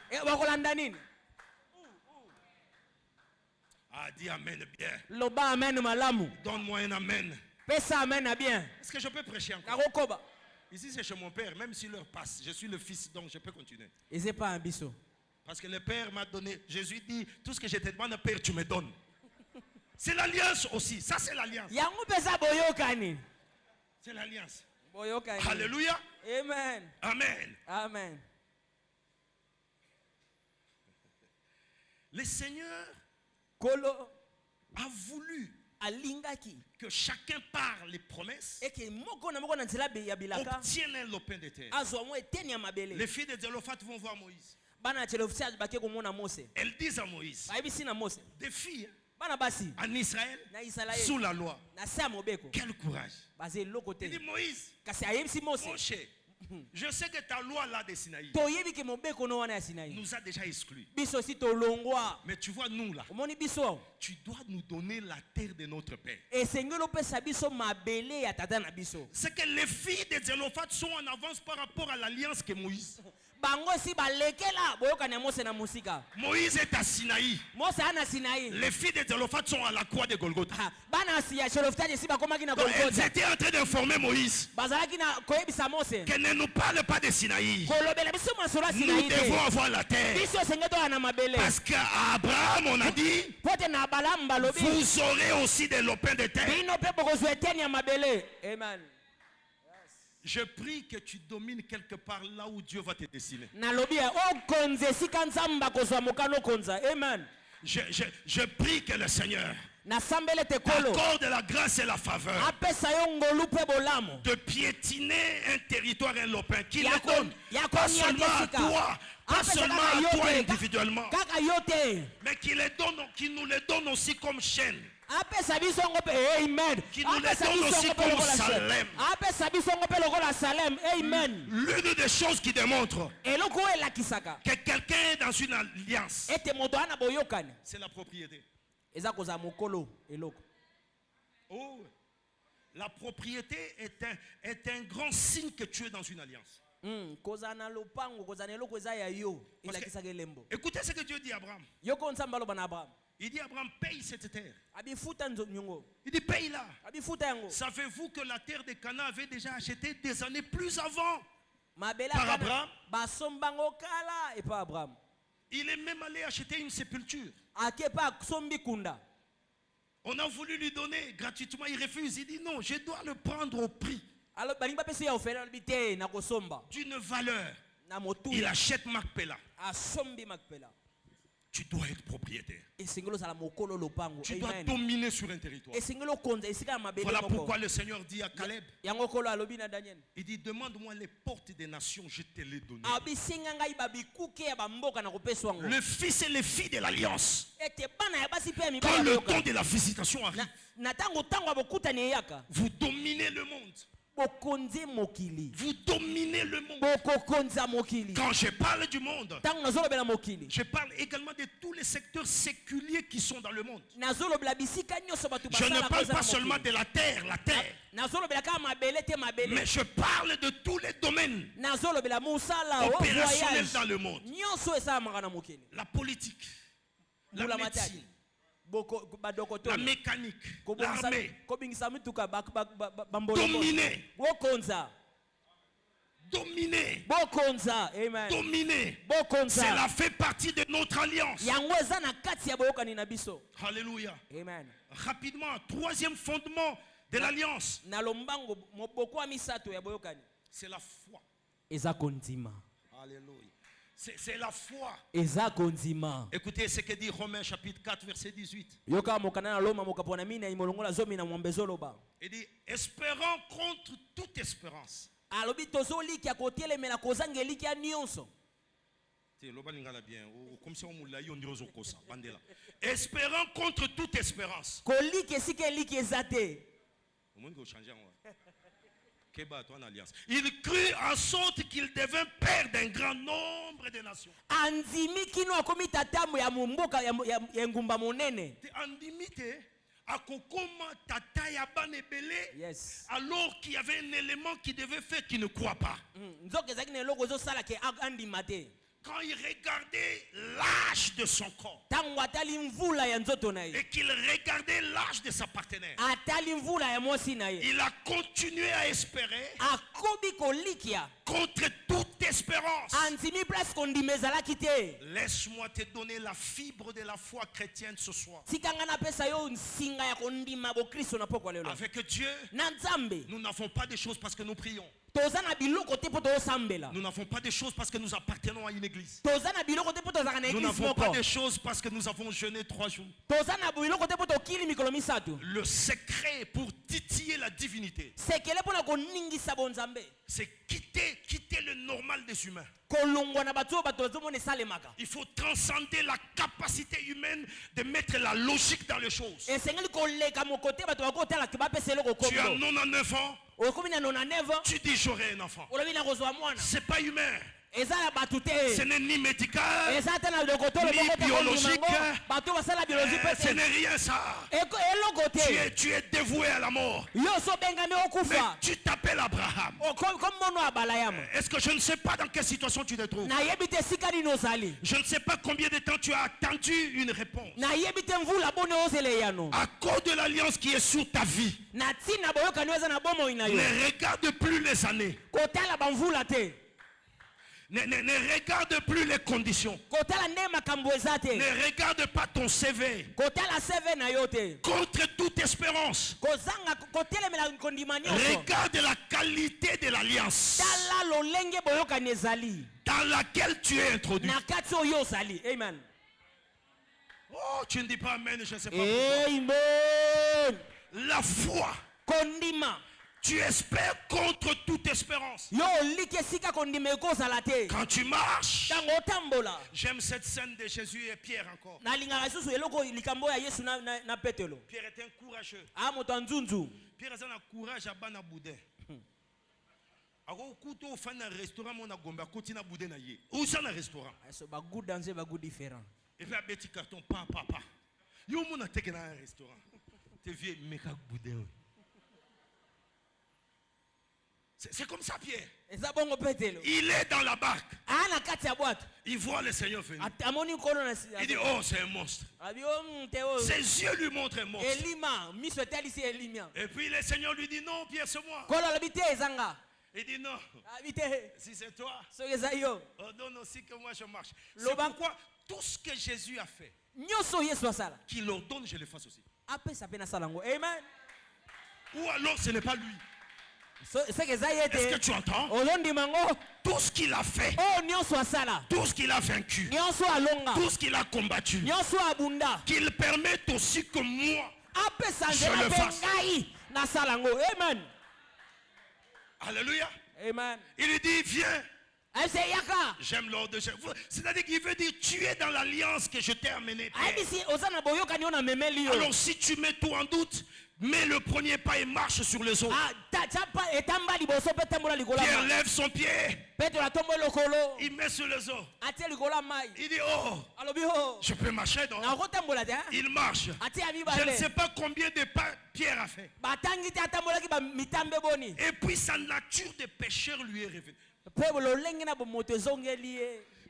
Ah, dis amen bien. Donne-moi un amen. Est-ce que je peux prêcher encore? Ici c'est chez mon père, même si l'heure passe. Je suis le fils, donc je peux continuer. Parce que le père m'a donné. Jésus dit, tout ce que je te demande, père, tu me donnes. C'est l'alliance aussi. Ça c'est l'alliance. C'est l'alliance. Alléluia. Amen. Amen. Amen. Le Seigneur a voulu que chacun par les promesses obtienne un lopin de terre. Les filles de Zélophath vont voir Moïse. Elles disent à Moïse, des filles en Israël sous la loi. Quel courage. Il dit, Moïse, mon cher, je sais que ta loi là de Sinaï nous a déjà exclus. Mais tu vois, nous là, tu dois nous donner la terre de notre père. C'est que les filles de Zélophath sont en avance par rapport à l'alliance que Moïse Moïse est à Sinaï. Les filles de Zélophates sont à la croix de Golgotha. Donc, elles étaient en train d'informer Moïse qu'elle ne nous parle pas de Sinaï. Nous devons avoir la terre. Parce qu'à Abraham, on a dit, vous aurez aussi des lopins de terre. Amen. Je prie que tu domines quelque part là où Dieu va te destiner. Je prie que le Seigneur accorde la grâce et la faveur de piétiner un territoire, un lopin, qui le donne pas seulement à toi, pas seulement à toi individuellement, mais qui nous le donne aussi comme chaîne. Qui nous les donne aussi comme Salem. Amen. L'une des choses qui démontre que quelqu'un est dans une alliance, c'est la propriété. Oh, la propriété est un grand signe que tu es dans une alliance. Écoutez ce que Dieu dit à Abraham. Il dit Abraham, paye cette terre. Il dit paye-la. Savez-vous que la terre de Canaan avait déjà acheté des années plus avant par Abraham? Il est même allé acheter une sépulture. On a voulu lui donner gratuitement, il refuse. Il dit non, je dois le prendre au prix d'une valeur. Il achète Macpéla. Tu dois être propriétaire. Tu dois dominer sur un territoire. Voilà pourquoi le Seigneur dit à Caleb, il dit demande-moi les portes des nations, je te les donne. Le fils et les filles de l'alliance, quand le temps de la visitation arrive, vous dominez le monde. Vous dominez le monde. Quand je parle du monde, je parle également de tous les secteurs séculiers qui sont dans le monde. Je ne parle pas seulement de la terre, mais je parle de tous les domaines opérationnels dans le monde. La politique, la médecine, la mécanique, l'armée. Dominer. Cela fait partie de notre alliance. Alléluia. Amen. Rapidement, troisième fondement de l'alliance, c'est la foi. Alléluia. C'est la foi. Écoutez ce que dit Romains chapitre 4 verset 18. Il dit espérant contre toute espérance. Espérant contre toute espérance. Il crut en sorte qu'il devint père d'un grand nombre de nations. Yes. Alors qu'il y avait un élément qui devait faire qu'il ne croit pas. Quand il regardait l'âge de son corps et qu'il regardait l'âge de sa partenaire, il a continué à espérer contre toute espérance. Laisse-moi te donner la fibre de la foi chrétienne ce soir. Avec Dieu, nous n'avons pas de choses parce que nous prions. Nous n'avons pas de choses parce que nous appartenons à une église. Nous n'avons pas de choses parce que nous avons jeûné 3 jours. Le secret pour titiller la divinité, c'est quitter le normal des humains. Il faut transcender la capacité humaine de mettre la logique dans les choses. Tu as 99 ans. Tu dis j'aurai un enfant. C'est pas humain. Ce n'est ni médical, ni biologique. Ce n'est rien ça. Tu es dévoué à la mort. Mais tu t'appelles Abraham. Est-ce que je ne sais pas dans quelle situation tu te trouves? Je ne sais pas combien de temps tu as attendu une réponse. À cause de l'alliance qui est sur ta vie, ne regarde plus les années. Ne regarde plus les conditions. Ne regarde pas ton CV. Contre toute espérance. Regarde la qualité de l'alliance dans laquelle tu es introduit. Amen. Oh, tu ne dis pas amen, je ne sais pas pourquoi. La foi. Tu espères contre toute espérance. Quand tu marches, j'aime cette scène de Jésus et Pierre encore. Pierre était un courageux. Pierre avait un courage à bana boudin. Où ça un restaurant? Et puis à petit carton, papa. Yo mon a taken un restaurant. T'es vieux méca boudin. C'est comme ça, Pierre. Il est dans la barque. Il voit le Seigneur venir. Il dit, oh, c'est un monstre. Ses yeux lui montrent un monstre. Et puis le Seigneur lui dit, non, Pierre, c'est moi. Il dit, non. Si c'est toi, ordonne aussi que moi je marche. C'est pourquoi tout ce que Jésus a fait, qu'il ordonne, je le fasse aussi. Amen. Ou alors ce n'est pas lui. Est-ce que tu entends? Tout ce qu'il a fait, tout ce qu'il a vaincu, tout ce qu'il a combattu, qu'il permette aussi que moi je le fasse. Amen. Alléluia. Amen. Il lui dit, viens. J'aime l'ordre de Jésus. C'est-à-dire qu'il veut dire, tu es dans l'alliance que je t'ai amené. Alors si tu mets tout en doute, mets le premier pas et marche sur les eaux. Pierre lève son pied. Il met sur les eaux. Il dit, oh, je peux marcher donc. Il marche. Je ne sais pas combien de pas Pierre a fait. Et puis sa nature de pécheur lui est revenue.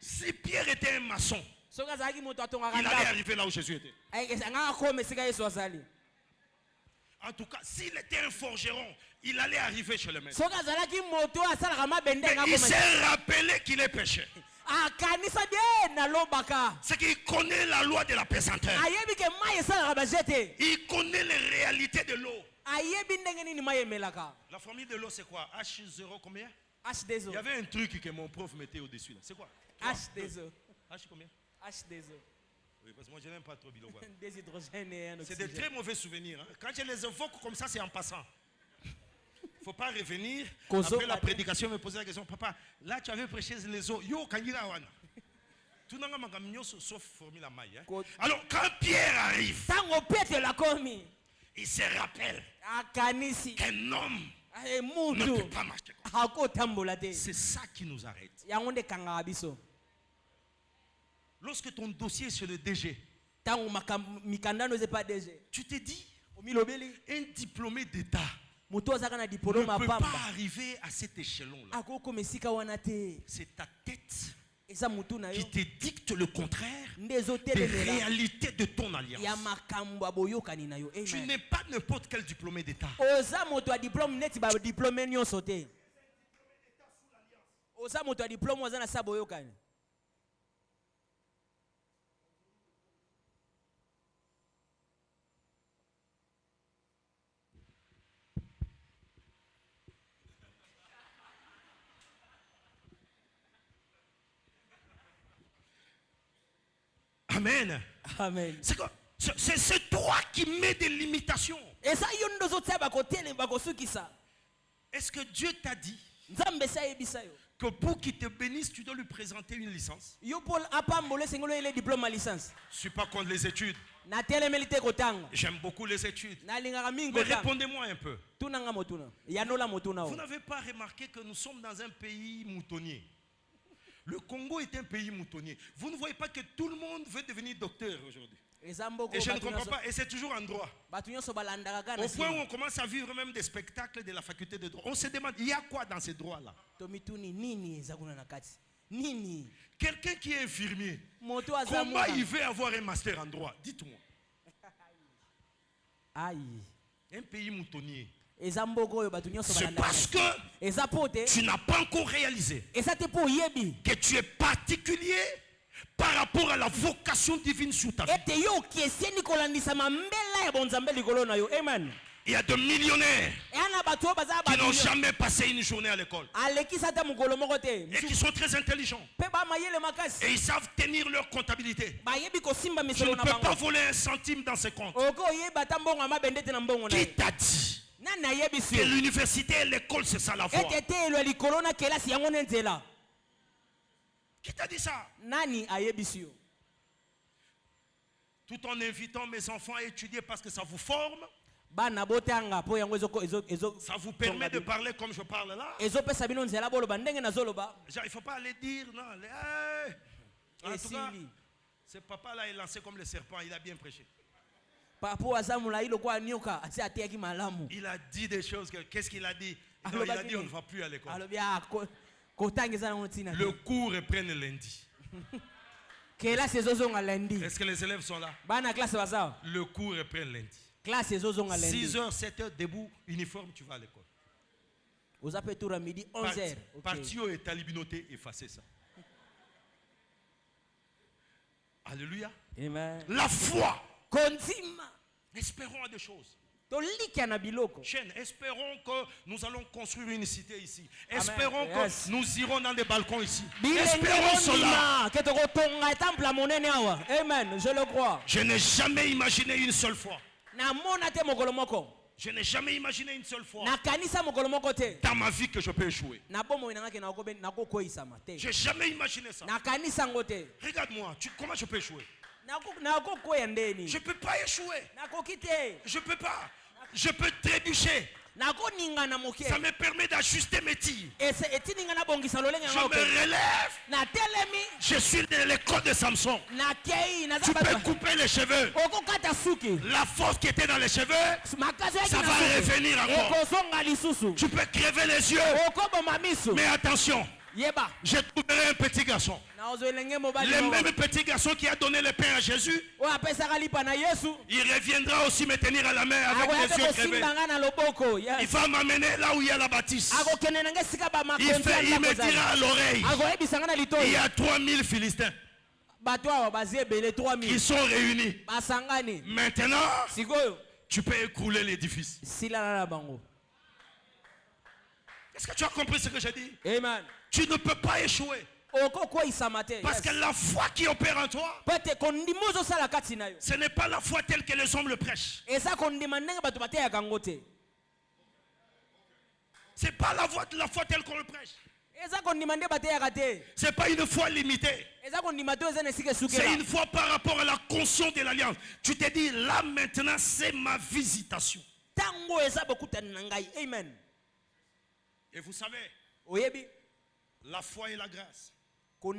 Si Pierre était un maçon, il allait arriver là où Jésus était. En tout cas, s'il était un forgeron, il allait arriver chez le maître. Mais il s'est rappelé qu'il est pécheur. C'est qu'il connaît la loi de la pesanteur. Il connaît les réalités de l'eau. La formule de l'eau, c'est quoi? H0 combien? Il y avait un truc que mon prof mettait au-dessus là. C'est quoi? H2O. H combien? H2O. Oui, parce que moi je n'aime pas trop Bilogwa. Déshydrogène. C'est de très mauvais souvenirs. Hein. Quand je les évoque comme ça, c'est en passant. Il ne faut pas revenir après la prédication me poser la question, papa, là tu avais prêché les eaux. Yo, Kanyira Wana. Tout le monde sauf formule la maille. Alors quand Pierre arrive, il se rappelle qu'un homme ne peut pas marcher. C'est ça qui nous arrête. Lorsque ton dossier est sur le DG, tu te dis, un diplômé d'État ne peut pas arriver à cet échelon-là. C'est ta tête qui te dicte le contraire des réalités de ton alliance. Tu n'es pas n'importe quel diplômé d'État. Amen. Amen. C'est toi qui mets des limitations. Est-ce que Dieu t'a dit que pour qu'il te bénisse, tu dois lui présenter une licence? Je ne suis pas contre les études. J'aime beaucoup les études. Mais répondez-moi un peu. Vous n'avez pas remarqué que nous sommes dans un pays moutonnier? Le Congo est un pays moutonnier. Vous ne voyez pas que tout le monde veut devenir docteur aujourd'hui. Et je ne comprends pas. Et c'est toujours en droit. Au point où on commence à vivre même des spectacles de la faculté de droit. On se demande, il y a quoi dans ces droits-là? Quelqu'un qui est infirmier, comment il veut avoir un master en droit? Dites-moi. Un pays moutonnier. C'est parce que tu n'as pas encore réalisé que tu es particulier par rapport à la vocation divine sur ta vie. Il y a des millionnaires qui n'ont jamais passé une journée à l'école et qui sont très intelligents et ils savent tenir leur comptabilité. Tu ne peux pas voler un centime dans ces comptes. Qui t'a dit que l'université et l'école c'est ça la voie? Qui t'a dit ça? Tout en invitant mes enfants à étudier parce que ça vous forme. Ça vous permet de parler comme je parle là. Il ne faut pas aller dire non. En tout cas, ce papa là est lancé comme le serpent. Il a bien prêché. Il a dit des choses. Qu'est-ce qu'il a dit? Non, il a dit on ne va plus à l'école. Le cours reprend lundi. Est-ce que les élèves sont là? Le cours reprend lundi. 6h, 7h, debout, uniforme, tu vas à l'école. Partio et talibinoté, effacez ça. Alléluia. Amen. La foi. Espérons à des choses. Chaîne, espérons que nous allons construire une cité ici. Espérons que nous irons dans des balcons ici. Espérons cela. Amen, je le crois. Je n'ai jamais imaginé une seule fois. Je n'ai jamais imaginé une seule fois dans ma vie que je peux échouer. Je n'ai jamais imaginé ça. Regarde-moi, comment je peux échouer? Je ne peux pas échouer. Je ne peux pas. Je peux trébucher. Ça me permet d'ajuster mes tirs. Je me relève. Je suis de l'école de Samson. Tu peux couper les cheveux. La force qui était dans les cheveux, ça va revenir encore. Tu peux crever les yeux. Mais attention, je trouverai un petit garçon. Le même petit garçon qui a donné le pain à Jésus, il reviendra aussi me tenir à la main avec les yeux crevés. Il va m'amener là où il y a la bâtisse. Il me dira à l'oreille, il y a 3000 Philistins qui sont réunis. Maintenant, tu peux écrouler l'édifice. Est-ce que tu as compris ce que j'ai dit? Amen. Tu ne peux pas échouer. Parce que la foi qui opère en toi, ce n'est pas la foi telle que les hommes le prêchent. C'est pas la foi telle qu'on le prêche. C'est pas une foi limitée. C'est une foi par rapport à la conscience de l'alliance. Tu te dis là maintenant c'est ma visitation. Amen. Et vous savez, la foi et la grâce. Quand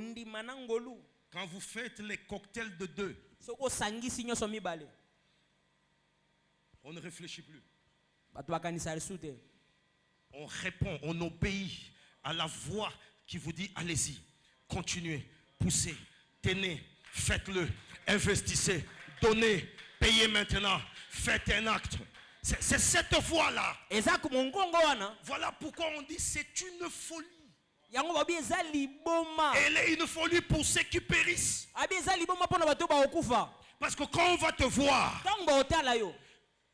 vous faites les cocktails de deux, on ne réfléchit plus. On répond, on obéit à la voix qui vous dit allez-y, continuez, poussez, tenez, faites-le, investissez, donnez, payez maintenant, faites un acte. C'est cette voix-là. Voilà pourquoi on dit c'est une folie. Elle est une folie pour ceux qui périssent. Parce que quand on va te voir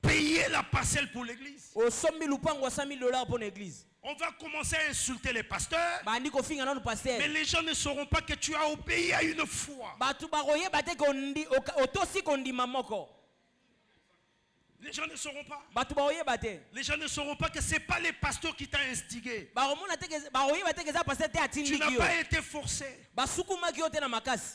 payer la parcelle pour l'église, on va commencer à insulter les pasteurs, mais les gens ne sauront pas que tu as obéi à une foi. Les gens ne sauront pas. Les gens ne sauront pas que ce n'est pas les pasteurs qui t'ont instigé. Tu n'as pas été forcé.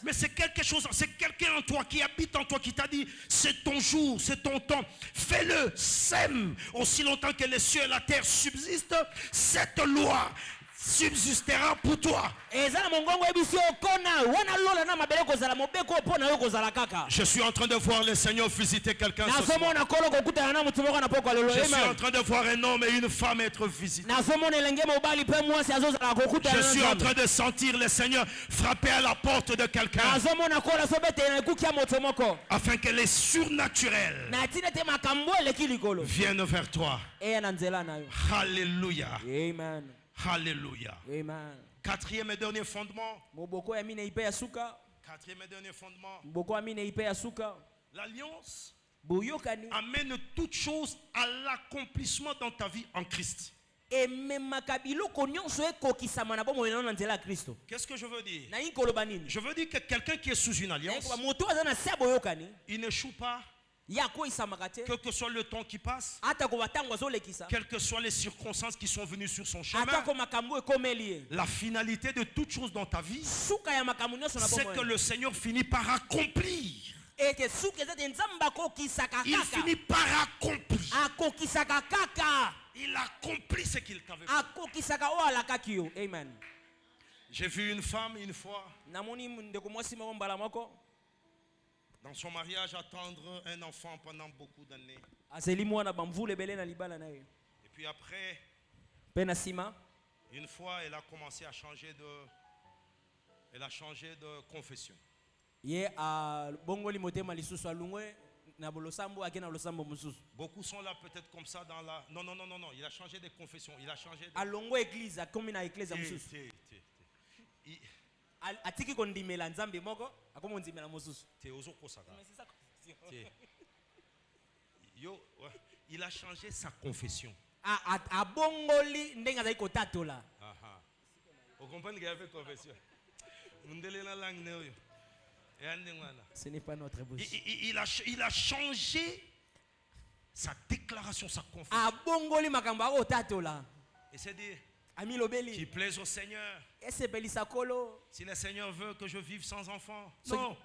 Mais c'est quelque chose, c'est quelqu'un en toi qui habite en toi qui t'a dit c'est ton jour, c'est ton temps. Fais-le, sème aussi longtemps que les cieux et la terre subsistent. Cette loi subsistera pour toi. Je suis en train de voir le Seigneur visiter quelqu'un ce soir. Je suis en train de voir un homme et une femme être visités. Je suis en train de sentir le Seigneur frapper à la porte de quelqu'un afin que les surnaturels viennent vers toi. Alléluia. Amen. Alléluia. Amen. Quatrième et dernier fondement. Quatrième et dernier fondement. L'alliance amène toute chose à l'accomplissement dans ta vie en Christ. Qu'est-ce que je veux dire? Je veux dire que quelqu'un qui est sous une alliance, il n'échoue pas. Quel que soit le temps qui passe, quelles que soient les circonstances qui sont venues sur son chemin, la finalité de toute chose dans ta vie, c'est que le Seigneur finit par accomplir. Il finit par accomplir. Il accomplit ce qu'il t'avait fait. Amen. J'ai vu une femme une fois dans son mariage attendre un enfant pendant beaucoup d'années. Et puis après, une fois, elle a commencé à changer de confession. Beaucoup sont là peut-être comme ça dans la... Non, il a changé de confession. Il a changé de... Il a changé sa confession. Vous comprenez qu'il a fait confession? Ce n'est pas notre bouche. Il a changé sa déclaration, sa confession. Et c'est dit qui plaise au Seigneur. Si le Seigneur veut que je vive sans enfant, non.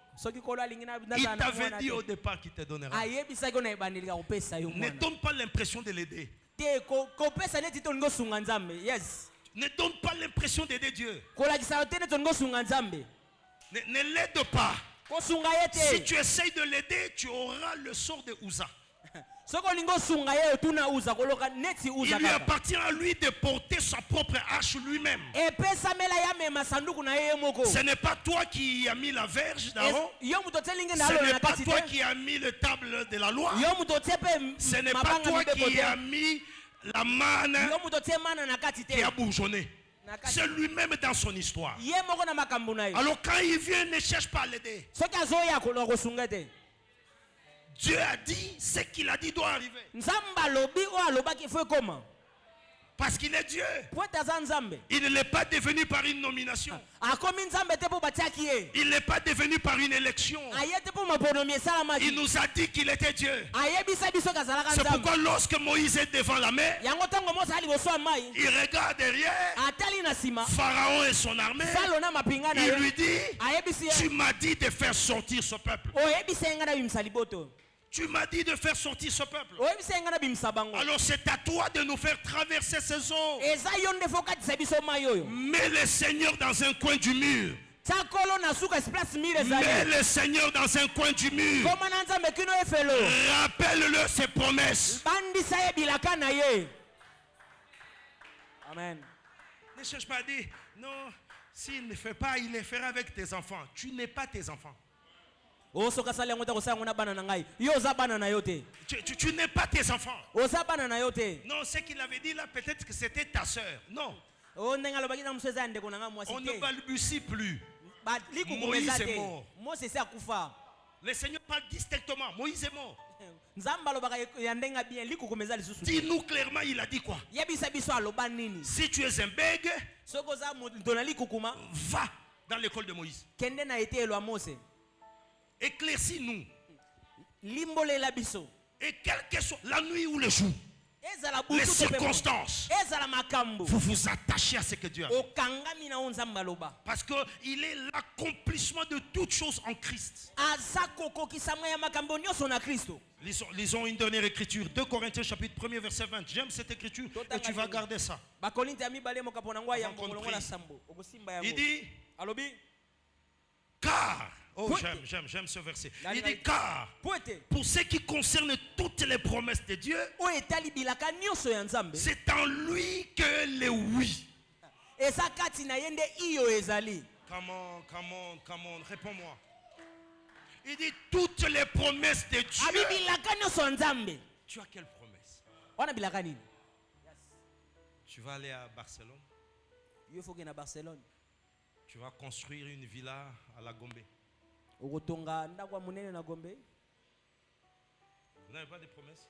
Il t'avait dit au départ qu'il te donnera. Ne donne pas l'impression de l'aider. Ne donne pas l'impression d'aider Dieu. Ne l'aide pas. Si tu essayes de l'aider, tu auras le sort de Uza. Il lui appartient à lui de porter sa propre hache lui-même. Ce n'est pas toi qui as mis la verge d'Aaron. Ce n'est pas toi qui as mis le table de la loi. Ce n'est pas toi qui as mis la manne qui a bourgeonné. C'est lui-même dans son histoire. Alors quand il vient, ne cherche pas à l'aider. Dieu a dit, ce qu'il a dit doit arriver. Parce qu'il est Dieu. Il ne l'est pas devenu par une nomination. Il n'est pas devenu par une élection. Il nous a dit qu'il était Dieu. C'est pourquoi lorsque Moïse est devant la mer, il regarde derrière Pharaon et son armée. Il lui dit, tu m'as dit de faire sortir ce peuple. Tu m'as dit de faire sortir ce peuple. Alors c'est à toi de nous faire traverser ces eaux. Mets le Seigneur dans un coin du mur. Mets le Seigneur dans un coin du mur. Rappelle-le ses promesses. Amen. Ne cherche pas à dire, non, s'il ne fait pas, il le fera avec tes enfants. Tu n'es pas tes enfants. Tu n'es pas tes enfants. Non, ce qu'il avait dit là, peut-être que c'était ta soeur. Non. On ne balbutie plus. Moïse est mort. Le Seigneur parle distinctement. Moïse est mort. Dis-nous clairement, il a dit quoi? Si tu es un bègue, va dans l'école de Moïse. Éclaircis-nous. Et quelle que soit la nuit ou le jour, les circonstances, vous vous attachez à ce que Dieu a fait. Parce qu'il est l'accomplissement de toutes choses en Christ. Lisons une dernière écriture. 2 Corinthiens chapitre 1 verset 20. J'aime cette écriture et tu vas garder ça. Il dit, car, oh j'aime ce verset. Il dit car, pour ce qui concerne toutes les promesses de Dieu, c'est en lui que les oui. Come on, réponds-moi. Il dit toutes les promesses de Dieu. Tu as quelle promesse? Tu vas aller à Barcelone. Tu vas construire une villa à la Gombe. Vous n'avez pas de promesses?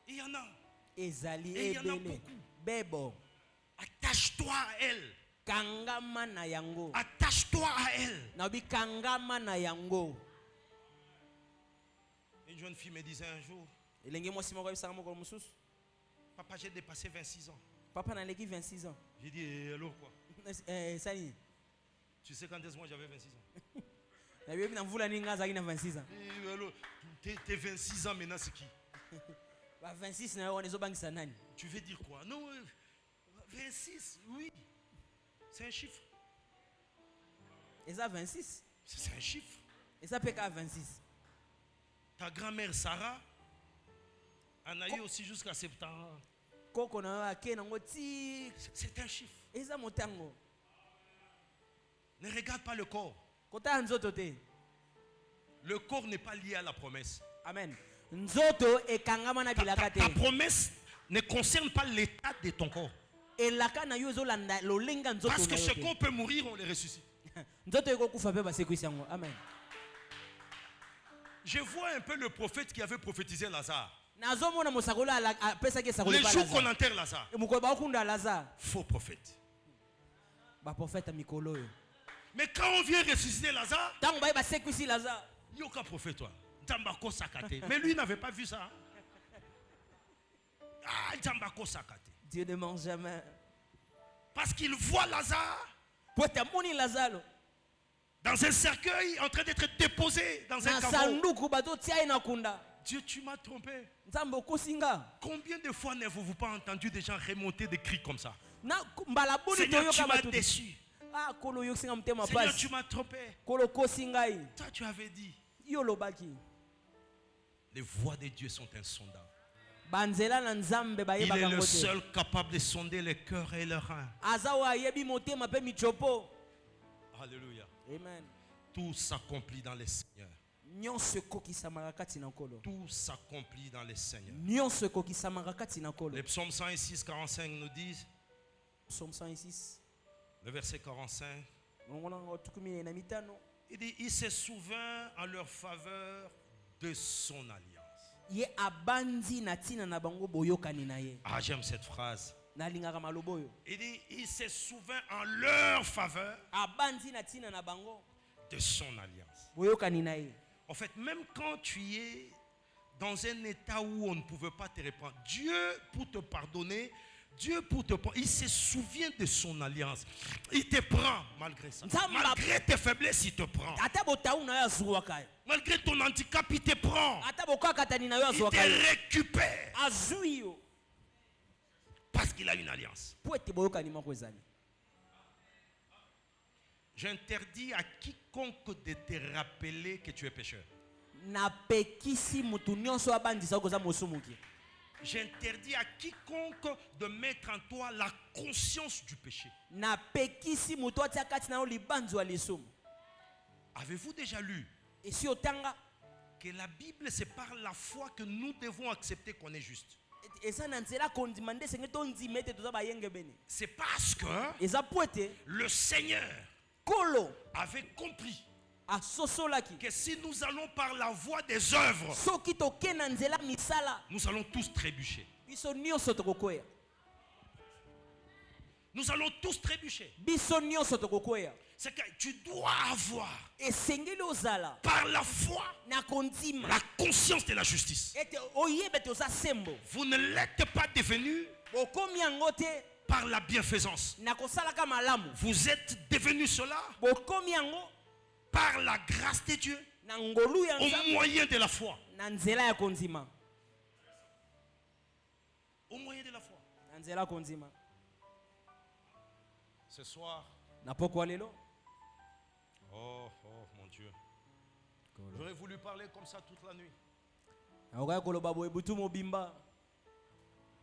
Il y en a. Et il y en a beaucoup. Attache-toi à elle. Attache-toi à elle. Une jeune fille me disait un jour, papa, j'ai dépassé 26 ans. J'ai dit, alors quoi? Tu sais quand est-ce que moi j'avais 26 ans? T'es 26 ans maintenant, c'est qui? Tu veux dire quoi? Non, 26, oui. C'est un chiffre. Et ça 26? C'est un chiffre. Et ça peut qu'à 26. Ta grand-mère Sarah en a eu aussi jusqu'à 70 ans. C'est un chiffre. Ne regarde pas le corps. Le corps n'est pas lié à la promesse. Amen. Ta promesse ne concerne pas l'état de ton corps. Parce que ce corps peut mourir, on le ressuscite. Amen. Je vois un peu le prophète qui avait prophétisé Lazare. Les jours qu'on enterre Lazare. Faux prophète. Mais quand on vient ressusciter Lazare, il n'y a aucun prophète, toi. Mais lui n'avait pas vu ça. Dieu ne ment jamais. Parce qu'il voit Lazare dans un cercueil en train d'être déposé dans un caveau. Dieu, tu m'as trompé. Combien de fois n'avez-vous pas entendu des gens remonter des cris comme ça? Seigneur, tu m'as déçu. Seigneur, tu m'as trompé. Toi, tu avais dit. Les voies de Dieu sont insondables. Il est le seul capable de sonder les cœurs et les reins. Alléluia. Amen. Tout s'accomplit dans les Seigneurs. Tout s'accomplit dans les Seigneurs. Les psaumes 106, 45 nous disent. Psaume 106. Le verset 45. Il dit, il se souvint en leur faveur de son alliance. Ah, j'aime cette phrase. Il dit, il se souvint en leur faveur de son alliance. En fait, même quand tu es dans un état où on ne pouvait pas te répondre, Dieu pour te pardonner, il se souvient de son alliance. Il te prend malgré ça. Malgré tes faiblesses, il te prend. Malgré ton handicap, il te prend. Il te récupère. Parce qu'il a une alliance. J'interdis à quiconque de te rappeler que tu es pécheur. J'interdis à quiconque de mettre en toi la conscience du péché. Avez-vous déjà lu que la Bible, c'est par la foi que nous devons accepter qu'on est juste? C'est parce que le Seigneur avait compris que si nous allons par la voie des œuvres, nous allons tous trébucher. Nous allons tous trébucher. C'est que tu dois avoir par la foi la conscience de la justice. Vous ne l'êtes pas devenu par la bienfaisance. Vous êtes devenus cela par la grâce de Dieu, au moyen de la foi. Au moyen de la foi. Ce soir, oh mon Dieu, j'aurais voulu parler comme ça toute la nuit.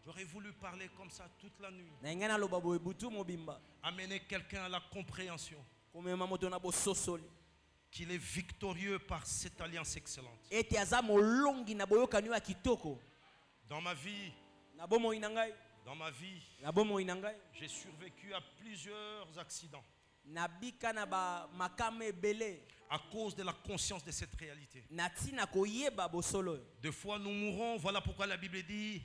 J'aurais voulu parler comme ça toute la nuit. Amener quelqu'un à la compréhension qu'il est victorieux par cette alliance excellente. Dans ma vie, j'ai survécu à plusieurs accidents à cause de la conscience de cette réalité. Des fois nous mourons, voilà pourquoi la Bible dit: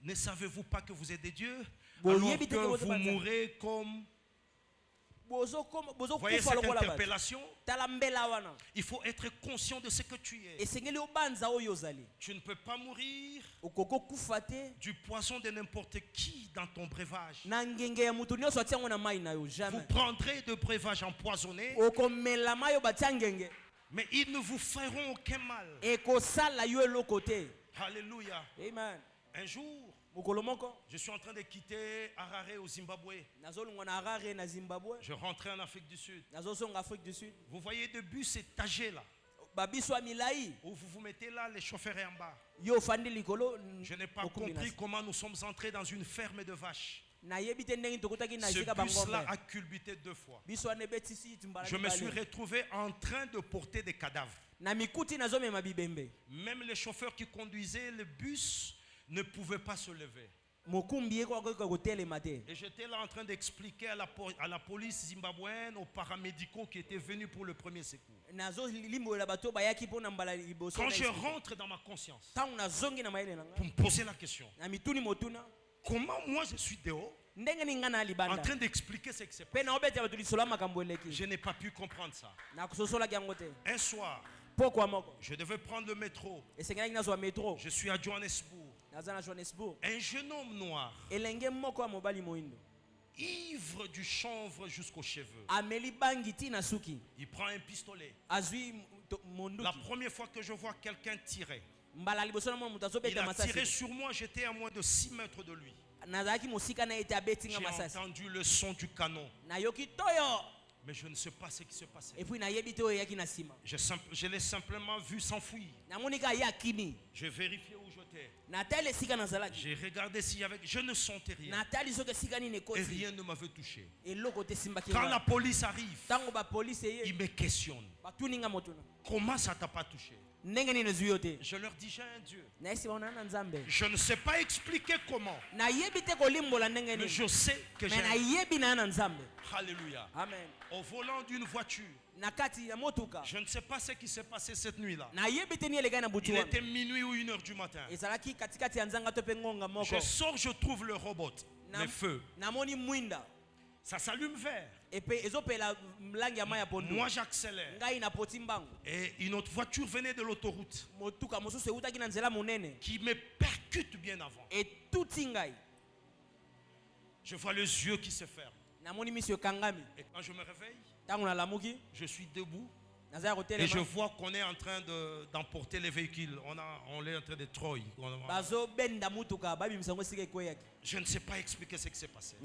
ne savez-vous pas que vous êtes des dieux alors que vous mourrez comme... Vous voyez cette interpellation? Il faut être conscient de ce que tu es. Tu ne peux pas mourir du poison de n'importe qui dans ton breuvage. Vous prendrez de breuvage empoisonné, mais ils ne vous feront aucun mal. Alléluia. Amen. Un jour, je suis en train de quitter Harare au Zimbabwe. Je rentrais en Afrique du Sud. Vous voyez des bus étagés là, où vous vous mettez là, les chauffeurs en bas. Je n'ai pas compris comment nous sommes entrés dans une ferme de vaches. Ce bus-là a culbuté 2 fois. Je me suis retrouvé en train de porter des cadavres. Même les chauffeurs qui conduisaient le bus ne pouvaient pas se lever. Et j'étais là en train d'expliquer à la police zimbabwéenne, aux paramédicaux qui étaient venus pour le premier secours. Quand je rentre dans ma conscience pour me poser la question, comment moi je suis dehors en train d'expliquer ce qui s'est passé, je n'ai pas pu comprendre ça. Un soir, je devais prendre le métro. Je suis à Johannesburg. Un jeune homme noir, ivre du chanvre jusqu'aux cheveux, il prend un pistolet. La première fois que je vois quelqu'un tirer, il a tiré sur moi, j'étais à moins de 6 mètres de lui. J'ai entendu le son du canon, mais je ne sais pas ce qui se passait. Je l'ai simplement vu s'enfuir. J'ai vérifié où j'étais. J'ai regardé s'il y avait... Je ne sentais rien. Et rien ne m'avait touché. Quand la police arrive, ils me questionnent. Comment ça t'a pas touché? Je leur dis: j'ai un Dieu. Je ne sais pas expliquer comment, mais je sais que j'ai un Dieu. Alléluia. Amen. Au volant d'une voiture, je ne sais pas ce qui s'est passé cette nuit-là. Il était minuit ou 1h du matin. Je sors, je trouve le robot, le feu. Ça s'allume vert. Moi j'accélère. Et une autre voiture venait de l'autoroute qui me percute bien avant. Je vois les yeux qui se ferment. Et quand je me réveille, je suis debout. Et je vois qu'on est en train d'emporter les véhicules. On est en train de Troy. Je ne sais pas expliquer ce qui s'est passé.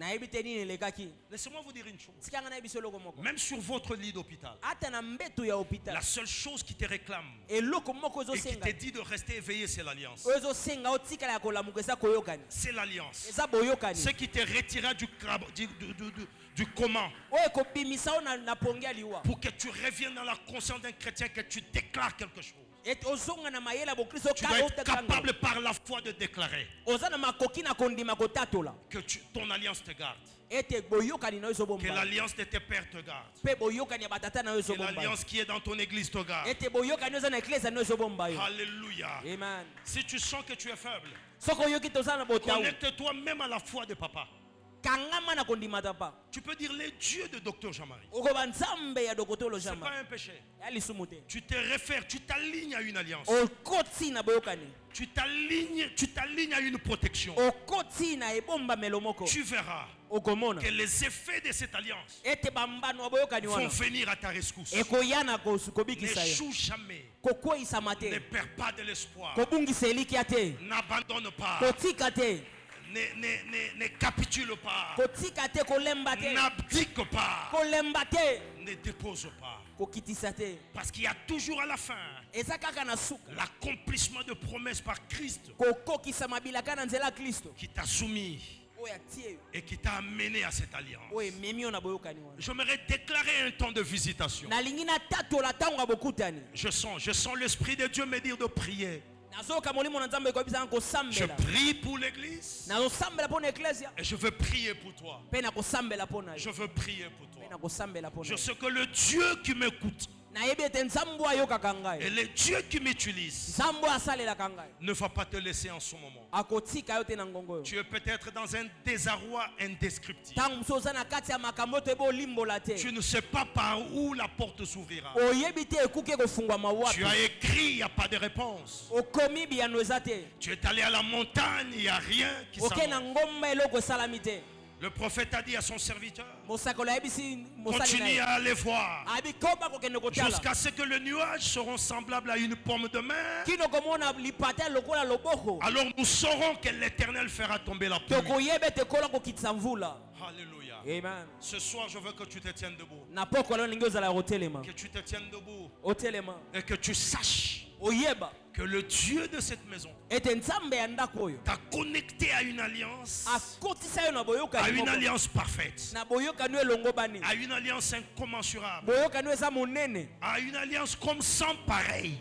Laissez-moi vous dire une chose. Même sur votre lit d'hôpital, la seule chose qui te réclame et qui te dit de rester éveillé, c'est l'alliance. C'est l'alliance. Ce qui te retirera du coma, pour que tu reviennes dans la conscience d'un chrétien, que tu déclares quelque chose. Tu dois être capable par la foi de déclarer que ton alliance te garde, que l'alliance de tes pères te garde, que l'alliance qui est dans ton église te garde. Alléluia. Amen. Si tu sens que tu es faible, connecte-toi même à la foi de papa. Tu peux dire les dieux de Dr Jean-Marie. C'est pas un péché. Tu te réfères, tu t'alignes à une alliance. Tu t'alignes à une protection. Tu verras que les effets de cette alliance vont venir à ta rescousse. N'échoue jamais. Ne perds pas de l'espoir. N'abandonne pas. Ne capitule pas. N'abdique pas. Ne dépose pas. Parce qu'il y a toujours à la fin l'accomplissement de promesses par Christ qui t'a soumis et qui t'a amené à cette alliance. J'aimerais déclarer un temps de visitation. Je sens l'Esprit de Dieu me dire de prier. Je prie pour l'église et je veux prier pour toi. Je veux prier pour toi. Je sais que le Dieu qui m'écoute et le Dieu qui m'utilise ne va pas te laisser en ce moment. Tu es peut-être dans un désarroi indescriptible. Tu ne sais pas par où la porte s'ouvrira. Tu as écrit, il n'y a pas de réponse. Tu es allé à la montagne, il n'y a rien qui s'annonce. Le prophète a dit à son serviteur, continue à aller voir jusqu'à ce que les nuages seront semblables à une pomme de mer. Alors nous saurons que l'Éternel fera tomber la pluie. Alléluia. Amen. Ce soir, je veux que tu te tiennes debout. Que tu te tiennes debout. Et que tu saches que le Dieu de cette maison t'a connecté à une alliance, à une alliance parfaite, à une alliance incommensurable, à une alliance comme sans pareil.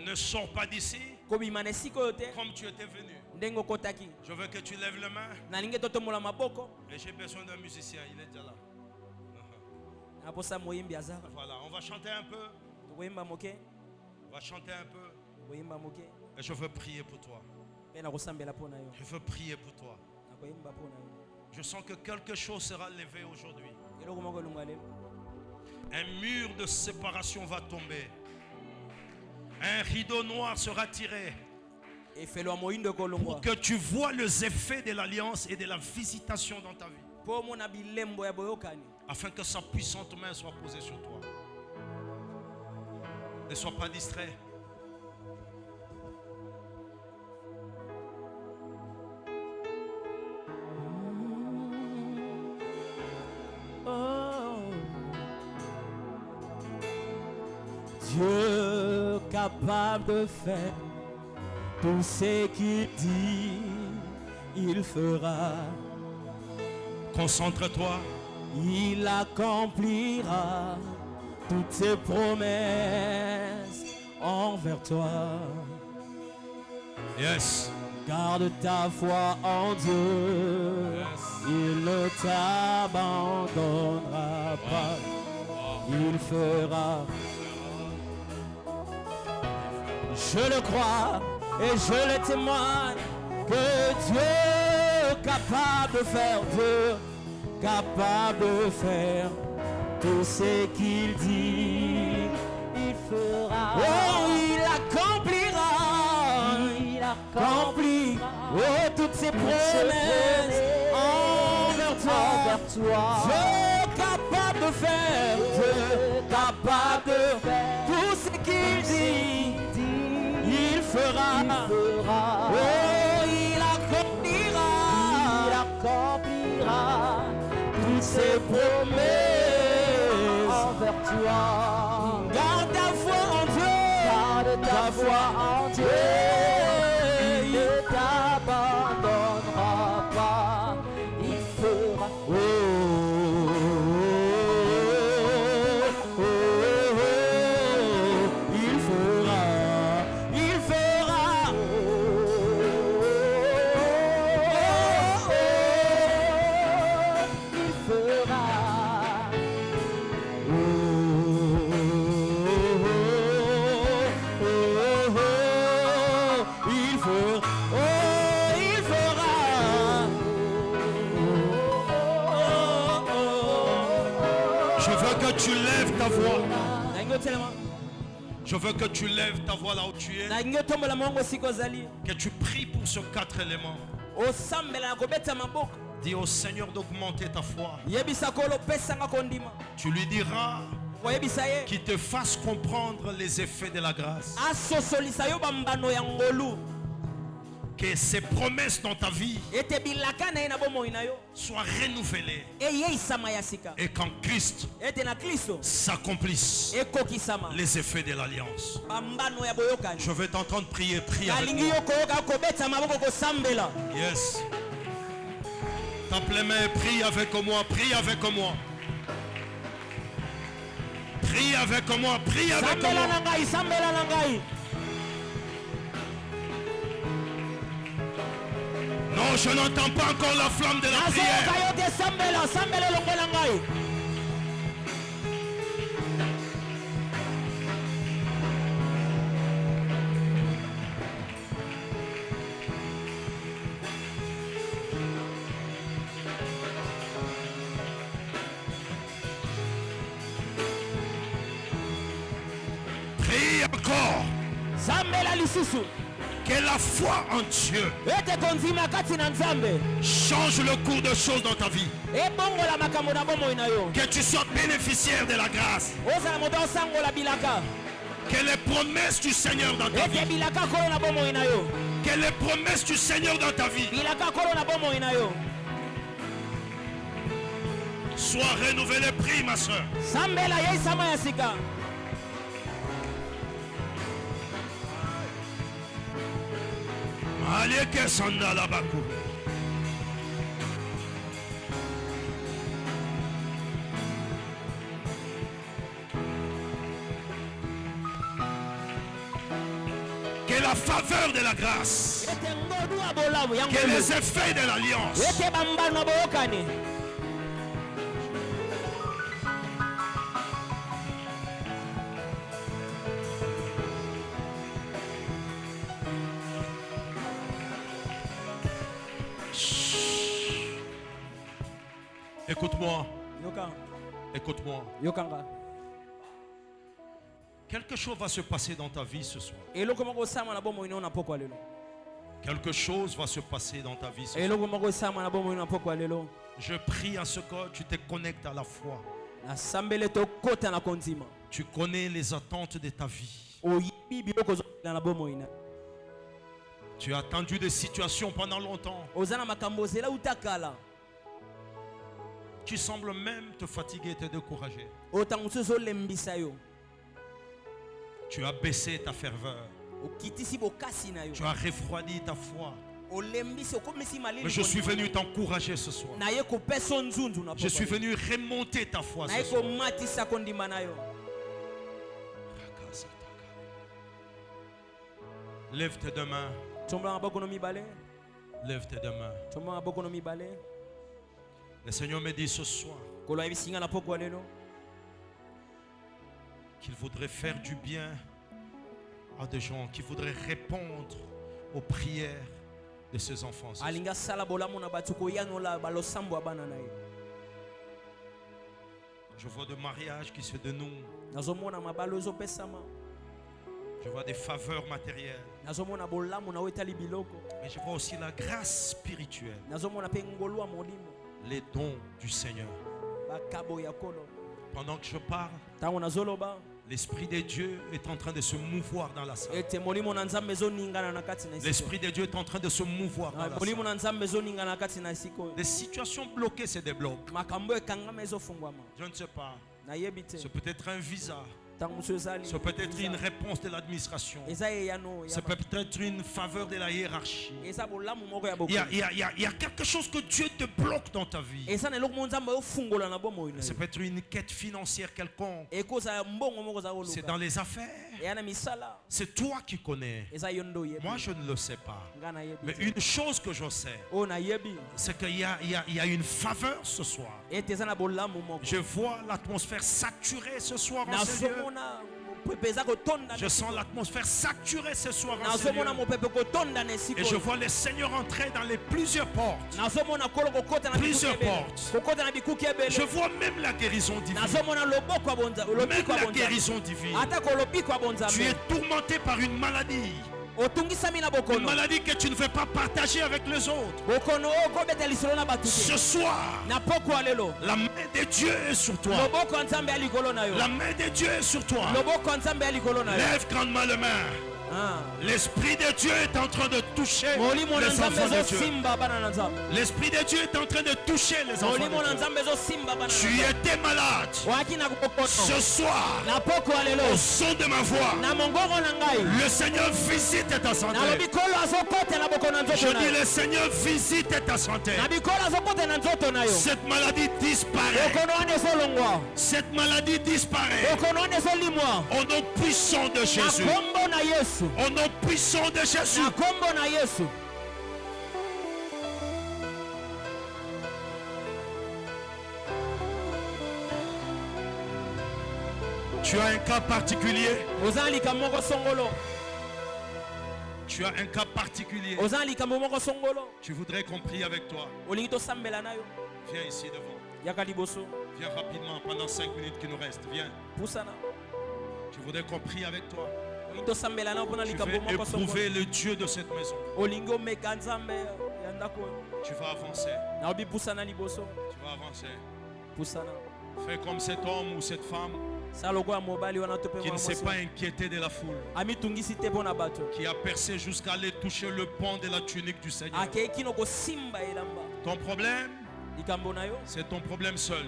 Ne sors pas d'ici comme tu étais venu. Je veux que tu lèves les mains. Et j'ai besoin d'un musicien, il est déjà là. Voilà, on va chanter un peu. On va chanter un peu. Et je veux prier pour toi. Je veux prier pour toi. Je sens que quelque chose sera levé aujourd'hui. Un mur de séparation va tomber. Un rideau noir sera tiré. Pour que tu vois les effets de l'alliance et de la visitation dans ta vie. Afin que sa puissante main soit posée sur toi. Ne sois pas distrait. Dieu capable de faire tout ce qu'il dit, il fera. Concentre-toi. Il accomplira toutes ses promesses envers toi. Yes. Garde ta foi en Dieu. Yes. Il ne t'abandonnera pas. Il fera. Je le crois et je le témoigne que Dieu est capable de faire, Dieu capable de faire tout ce qu'il dit, il fera. Oh, il accomplira, il accomplit, oh, toutes ses promesses envers toi. Dieu capable de faire, Dieu capable de faire tout ce qu'il dit, il fera. Oh, il accomplira toutes ses promesses envers toi. Garde ta foi en Dieu. Garde ta foi en Dieu. Il ne t'abandonnera pas. Il fera. Il fera. Il fera. tu lèves ta voix. Je veux que tu lèves ta voix là où tu es. Que tu pries pour ces 4 éléments. Dis au Seigneur d'augmenter ta foi. Tu lui diras qu'il te fasse comprendre les effets de la grâce. Que ces promesses dans ta vie soient renouvelées et qu'en Christ s'accomplissent les effets de l'alliance. Je vais t'entendre prier. Prie avec moi. Yes. Tape les mains, prie avec moi. Prie avec moi. Prie avec moi. Prie avec moi. Non, je n'entends pas encore la flamme de la prière. Prie encore. Que la foi en Dieu change le cours de choses dans ta vie. Que tu sois bénéficiaire de la grâce. Que les promesses du Seigneur dans ta vie. Que les promesses du Seigneur dans ta vie soient renouvelées. Prie, ma soeur. Que la faveur de la grâce, que les effets de l'alliance écoute-moi. Écoute-moi. Quelque chose va se passer dans ta vie ce soir. Quelque chose va se passer dans ta vie ce soir. Je prie à ce que tu te connectes à la foi. Tu connais les attentes de ta vie. Tu as attendu des situations pendant longtemps. Tu sembles même te fatiguer et te décourager. Tu as baissé ta ferveur. Tu as refroidi ta foi. Mais je suis venu t'encourager ce soir. Je suis venu remonter ta foi ce soir. Lève tes deux mains. Lève tes deux mains. Le Seigneur me dit ce soir qu'il voudrait faire du bien à des gens, qu'il voudrait répondre aux prières de ses enfants. Je vois des mariages qui se dénouent. Je vois des faveurs matérielles. Mais je vois aussi la grâce spirituelle. Les dons du Seigneur. Pendant que je parle, l'Esprit de Dieu est en train de se mouvoir dans la salle. L'Esprit de Dieu est en train de se mouvoir dans la salle. Des situations bloquées se débloquent. Je ne sais pas. C'est peut-être un visa. C'est peut-être une réponse de l'administration. C'est peut-être une faveur de la hiérarchie. Il y a quelque chose que Dieu te bloque dans ta vie. C'est peut-être une quête financière quelconque. C'est dans les affaires. C'est toi qui connais. Moi je ne le sais pas. Mais une chose que je sais, c'est qu'il y a une faveur ce soir. Je vois l'atmosphère saturée ce soir en ce lieu. Je sens l'atmosphère saturée ce soir en ce lieu. Et je vois les seigneurs entrer dans les plusieurs portes. Plusieurs portes. Je vois même la guérison divine. Même la guérison divine. Tu es tourmenté par une maladie. Une maladie que tu ne veux pas partager avec les autres. Ce soir, la main de Dieu est sur toi. La main de Dieu est sur toi. Lève grandement les mains. L'Esprit de Dieu est en train de toucher les enfants de Dieu. L'Esprit de Dieu est en train de toucher les enfants de Dieu. Tu étais malade. Ce soir, au son de ma voix, le Seigneur visite ta santé. Je dis, le Seigneur visite ta santé. Cette maladie disparaît. Cette maladie disparaît. Au nom puissant de Jésus. Au nom puissant de Jésus. Tu as un cas particulier. Tu as un cas particulier. Tu voudrais qu'on prie avec toi. Viens ici devant. Viens rapidement pendant 5 minutes qui nous restent. Viens. Tu voudrais qu'on prie avec toi. Tu veux éprouver le Dieu de cette maison. Tu vas avancer. Tu vas avancer. Fais comme cet homme ou cette femme qui ne s'est pas inquiété de la foule, qui a percé jusqu'à aller toucher le pan de la tunique du Seigneur. Ton problème, c'est ton problème seul.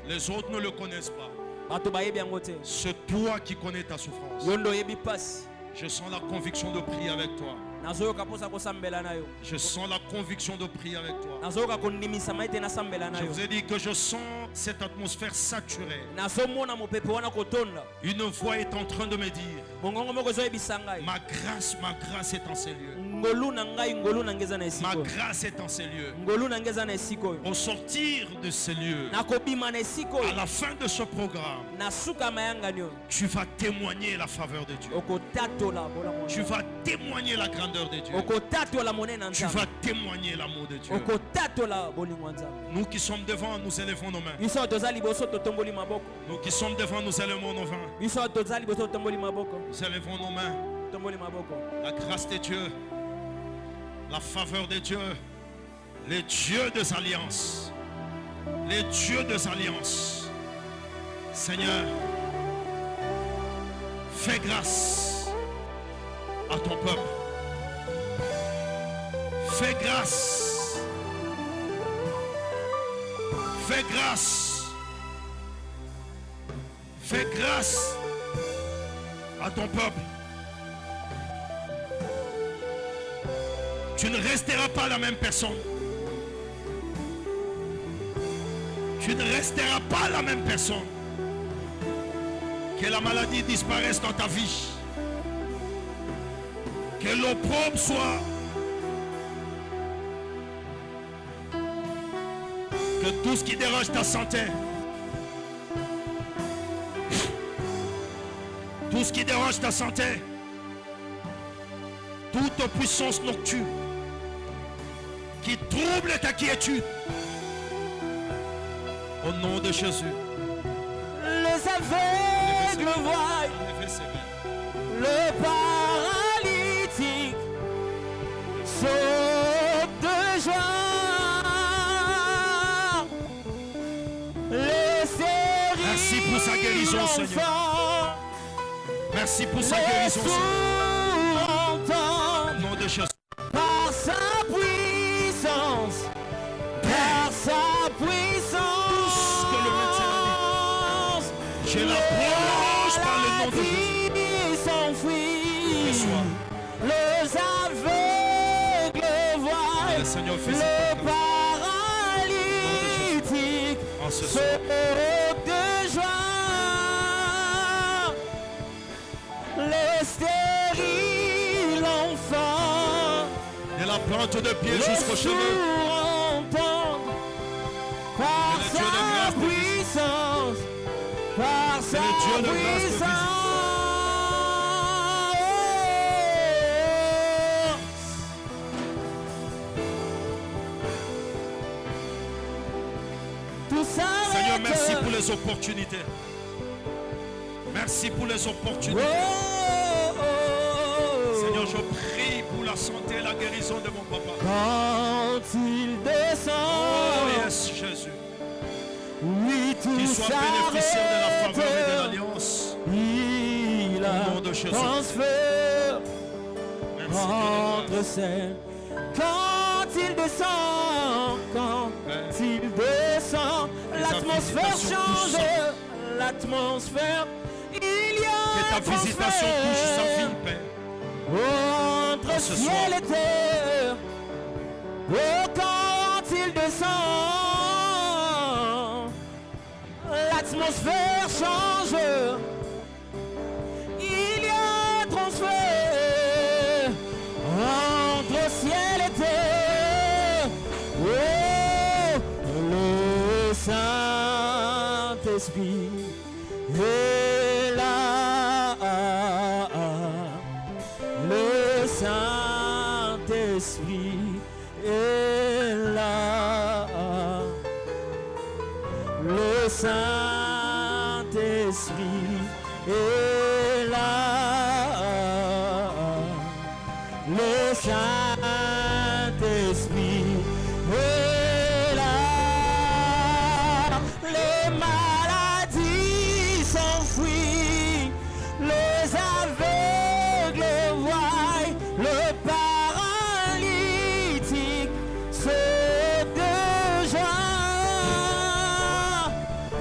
Les autres ne le connaissent pas. C'est toi qui connais ta souffrance. Je sens la conviction de prier avec toi. Je sens la conviction de prier avec toi. Je vous ai dit que je sens cette atmosphère saturée. Une voix est en train de me dire, ma grâce est en ces lieux. Ma grâce est en ces lieux. Au sortir de ces lieux, à la fin de ce programme, tu vas témoigner la faveur de Dieu. Tu vas témoigner la grandeur de Dieu. Tu vas témoigner l'amour de Dieu. Nous qui sommes devant, nous élevons nos mains. Nous qui sommes devant, nous élevons nos mains. Nous élevons nos mains. La grâce de Dieu, la faveur de Dieu, les dieux des alliances, les dieux des alliances. Seigneur, fais grâce à ton peuple. Fais grâce. Fais grâce. Fais grâce à ton peuple. Tu ne resteras pas la même personne. Tu ne resteras pas la même personne. Que la maladie disparaisse dans ta vie. Que l'opprobre soit. Que tout ce qui dérange ta santé. Tout ce qui dérange ta santé. Toute puissance nocturne qui trouble ta quiétude. Au nom de Jésus. Les aveugles voient, le paralytique saute de joie. Les stériles. Merci pour sa guérison, Seigneur. Merci pour sa guérison, Seigneur. Au nom de Jésus. Par sa puissance, par sa puissance, que le médecin a dit. Je l'approche par le nom de Jésus. S'enfuit. Les aveugles voient, le Seigneur fait le paralytique saute de joie. Les stériles enfants, de la plante de pied jusqu'aux cheveux. Par sa puissance, par sa Dieu de grâce te visite. Seigneur, merci pour les opportunités. Merci pour les opportunités. Seigneur, je prie pour la santé et la guérison de mon papa. Quand il descend, oh yes, Jésus. Oui, tout qu'il soit bénéficiaire de la faveur et de l'alliance. Il a transfert entre celles. Quand il descend, l'atmosphère change. L'atmosphère, il y a que ta visitation touche sa vie, Père. Entre ciel et terre. Oh, quand il descend, l'atmosphère change. Il y a transfert entre ciel et terre. Oh, le Saint-Esprit est là. Le Saint-Esprit est là. Le Saint-Esprit est là. Le Saint-Esprit est là. Les maladies s'enfuient, les aveugles voient, le paralytique saute de joie.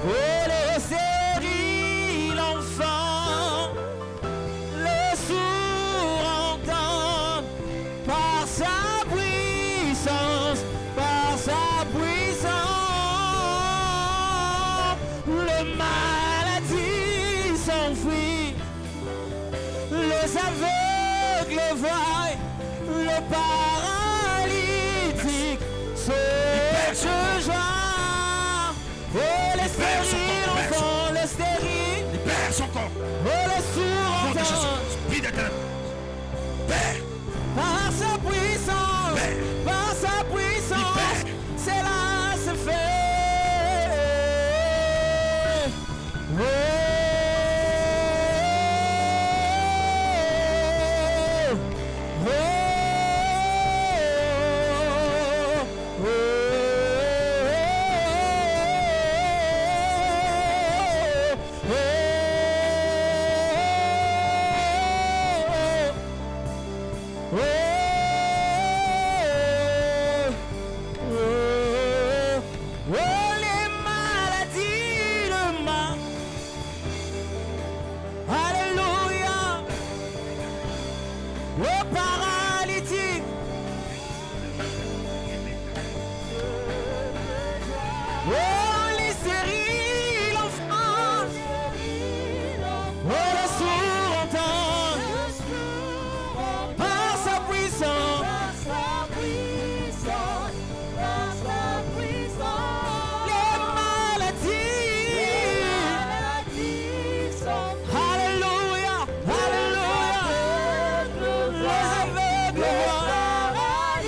Oh, les stériles enfants, les sourds entendent par sa puissance, par sa puissance. Le maladie s'enfuit, les aveugles voient, le paralytique saute de joie. Oh, les stériles enfants, les stériles, Libère son corps. oh, les sourds Nom de Jésus. entendent Esprit d'éternel. Père. par sa puissance, Libère. par sa puissance, Libère. c'est là, c'est fait. Oh, oh, oh, les maladies de ma. Alléluia. Oh, paralytique. Oh, les stériles enfants. Oh, les sourds entendent par sa puissance. Les maladies. Alléluia. Alléluia. Les aveugles voient,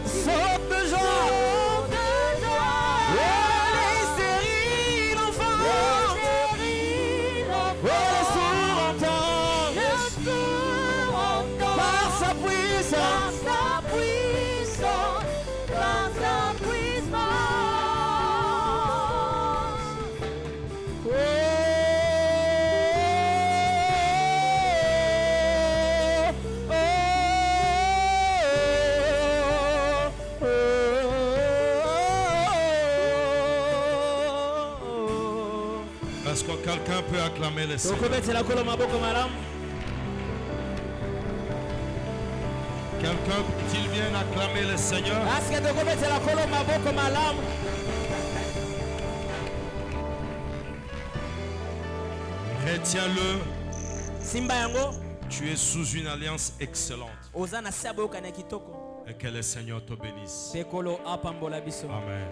sautent de joie. Oh, les stériles enfants. Oh, les sourds entendent par sa puissance. Oh, Est-ce que quelqu'un peut acclamer le Seigneur? tokobetsela kolo maboko malamu. Quelqu'un peut-il bien acclamer le Seigneur? Aske tokobetsela kolo maboko malamu. Retiens-le. Simba yango Tu es sous une alliance excellente. oza na se boyokana ya kitoko. Et que le Seigneur te bénisse. Pe kolo apambola biso. Amen.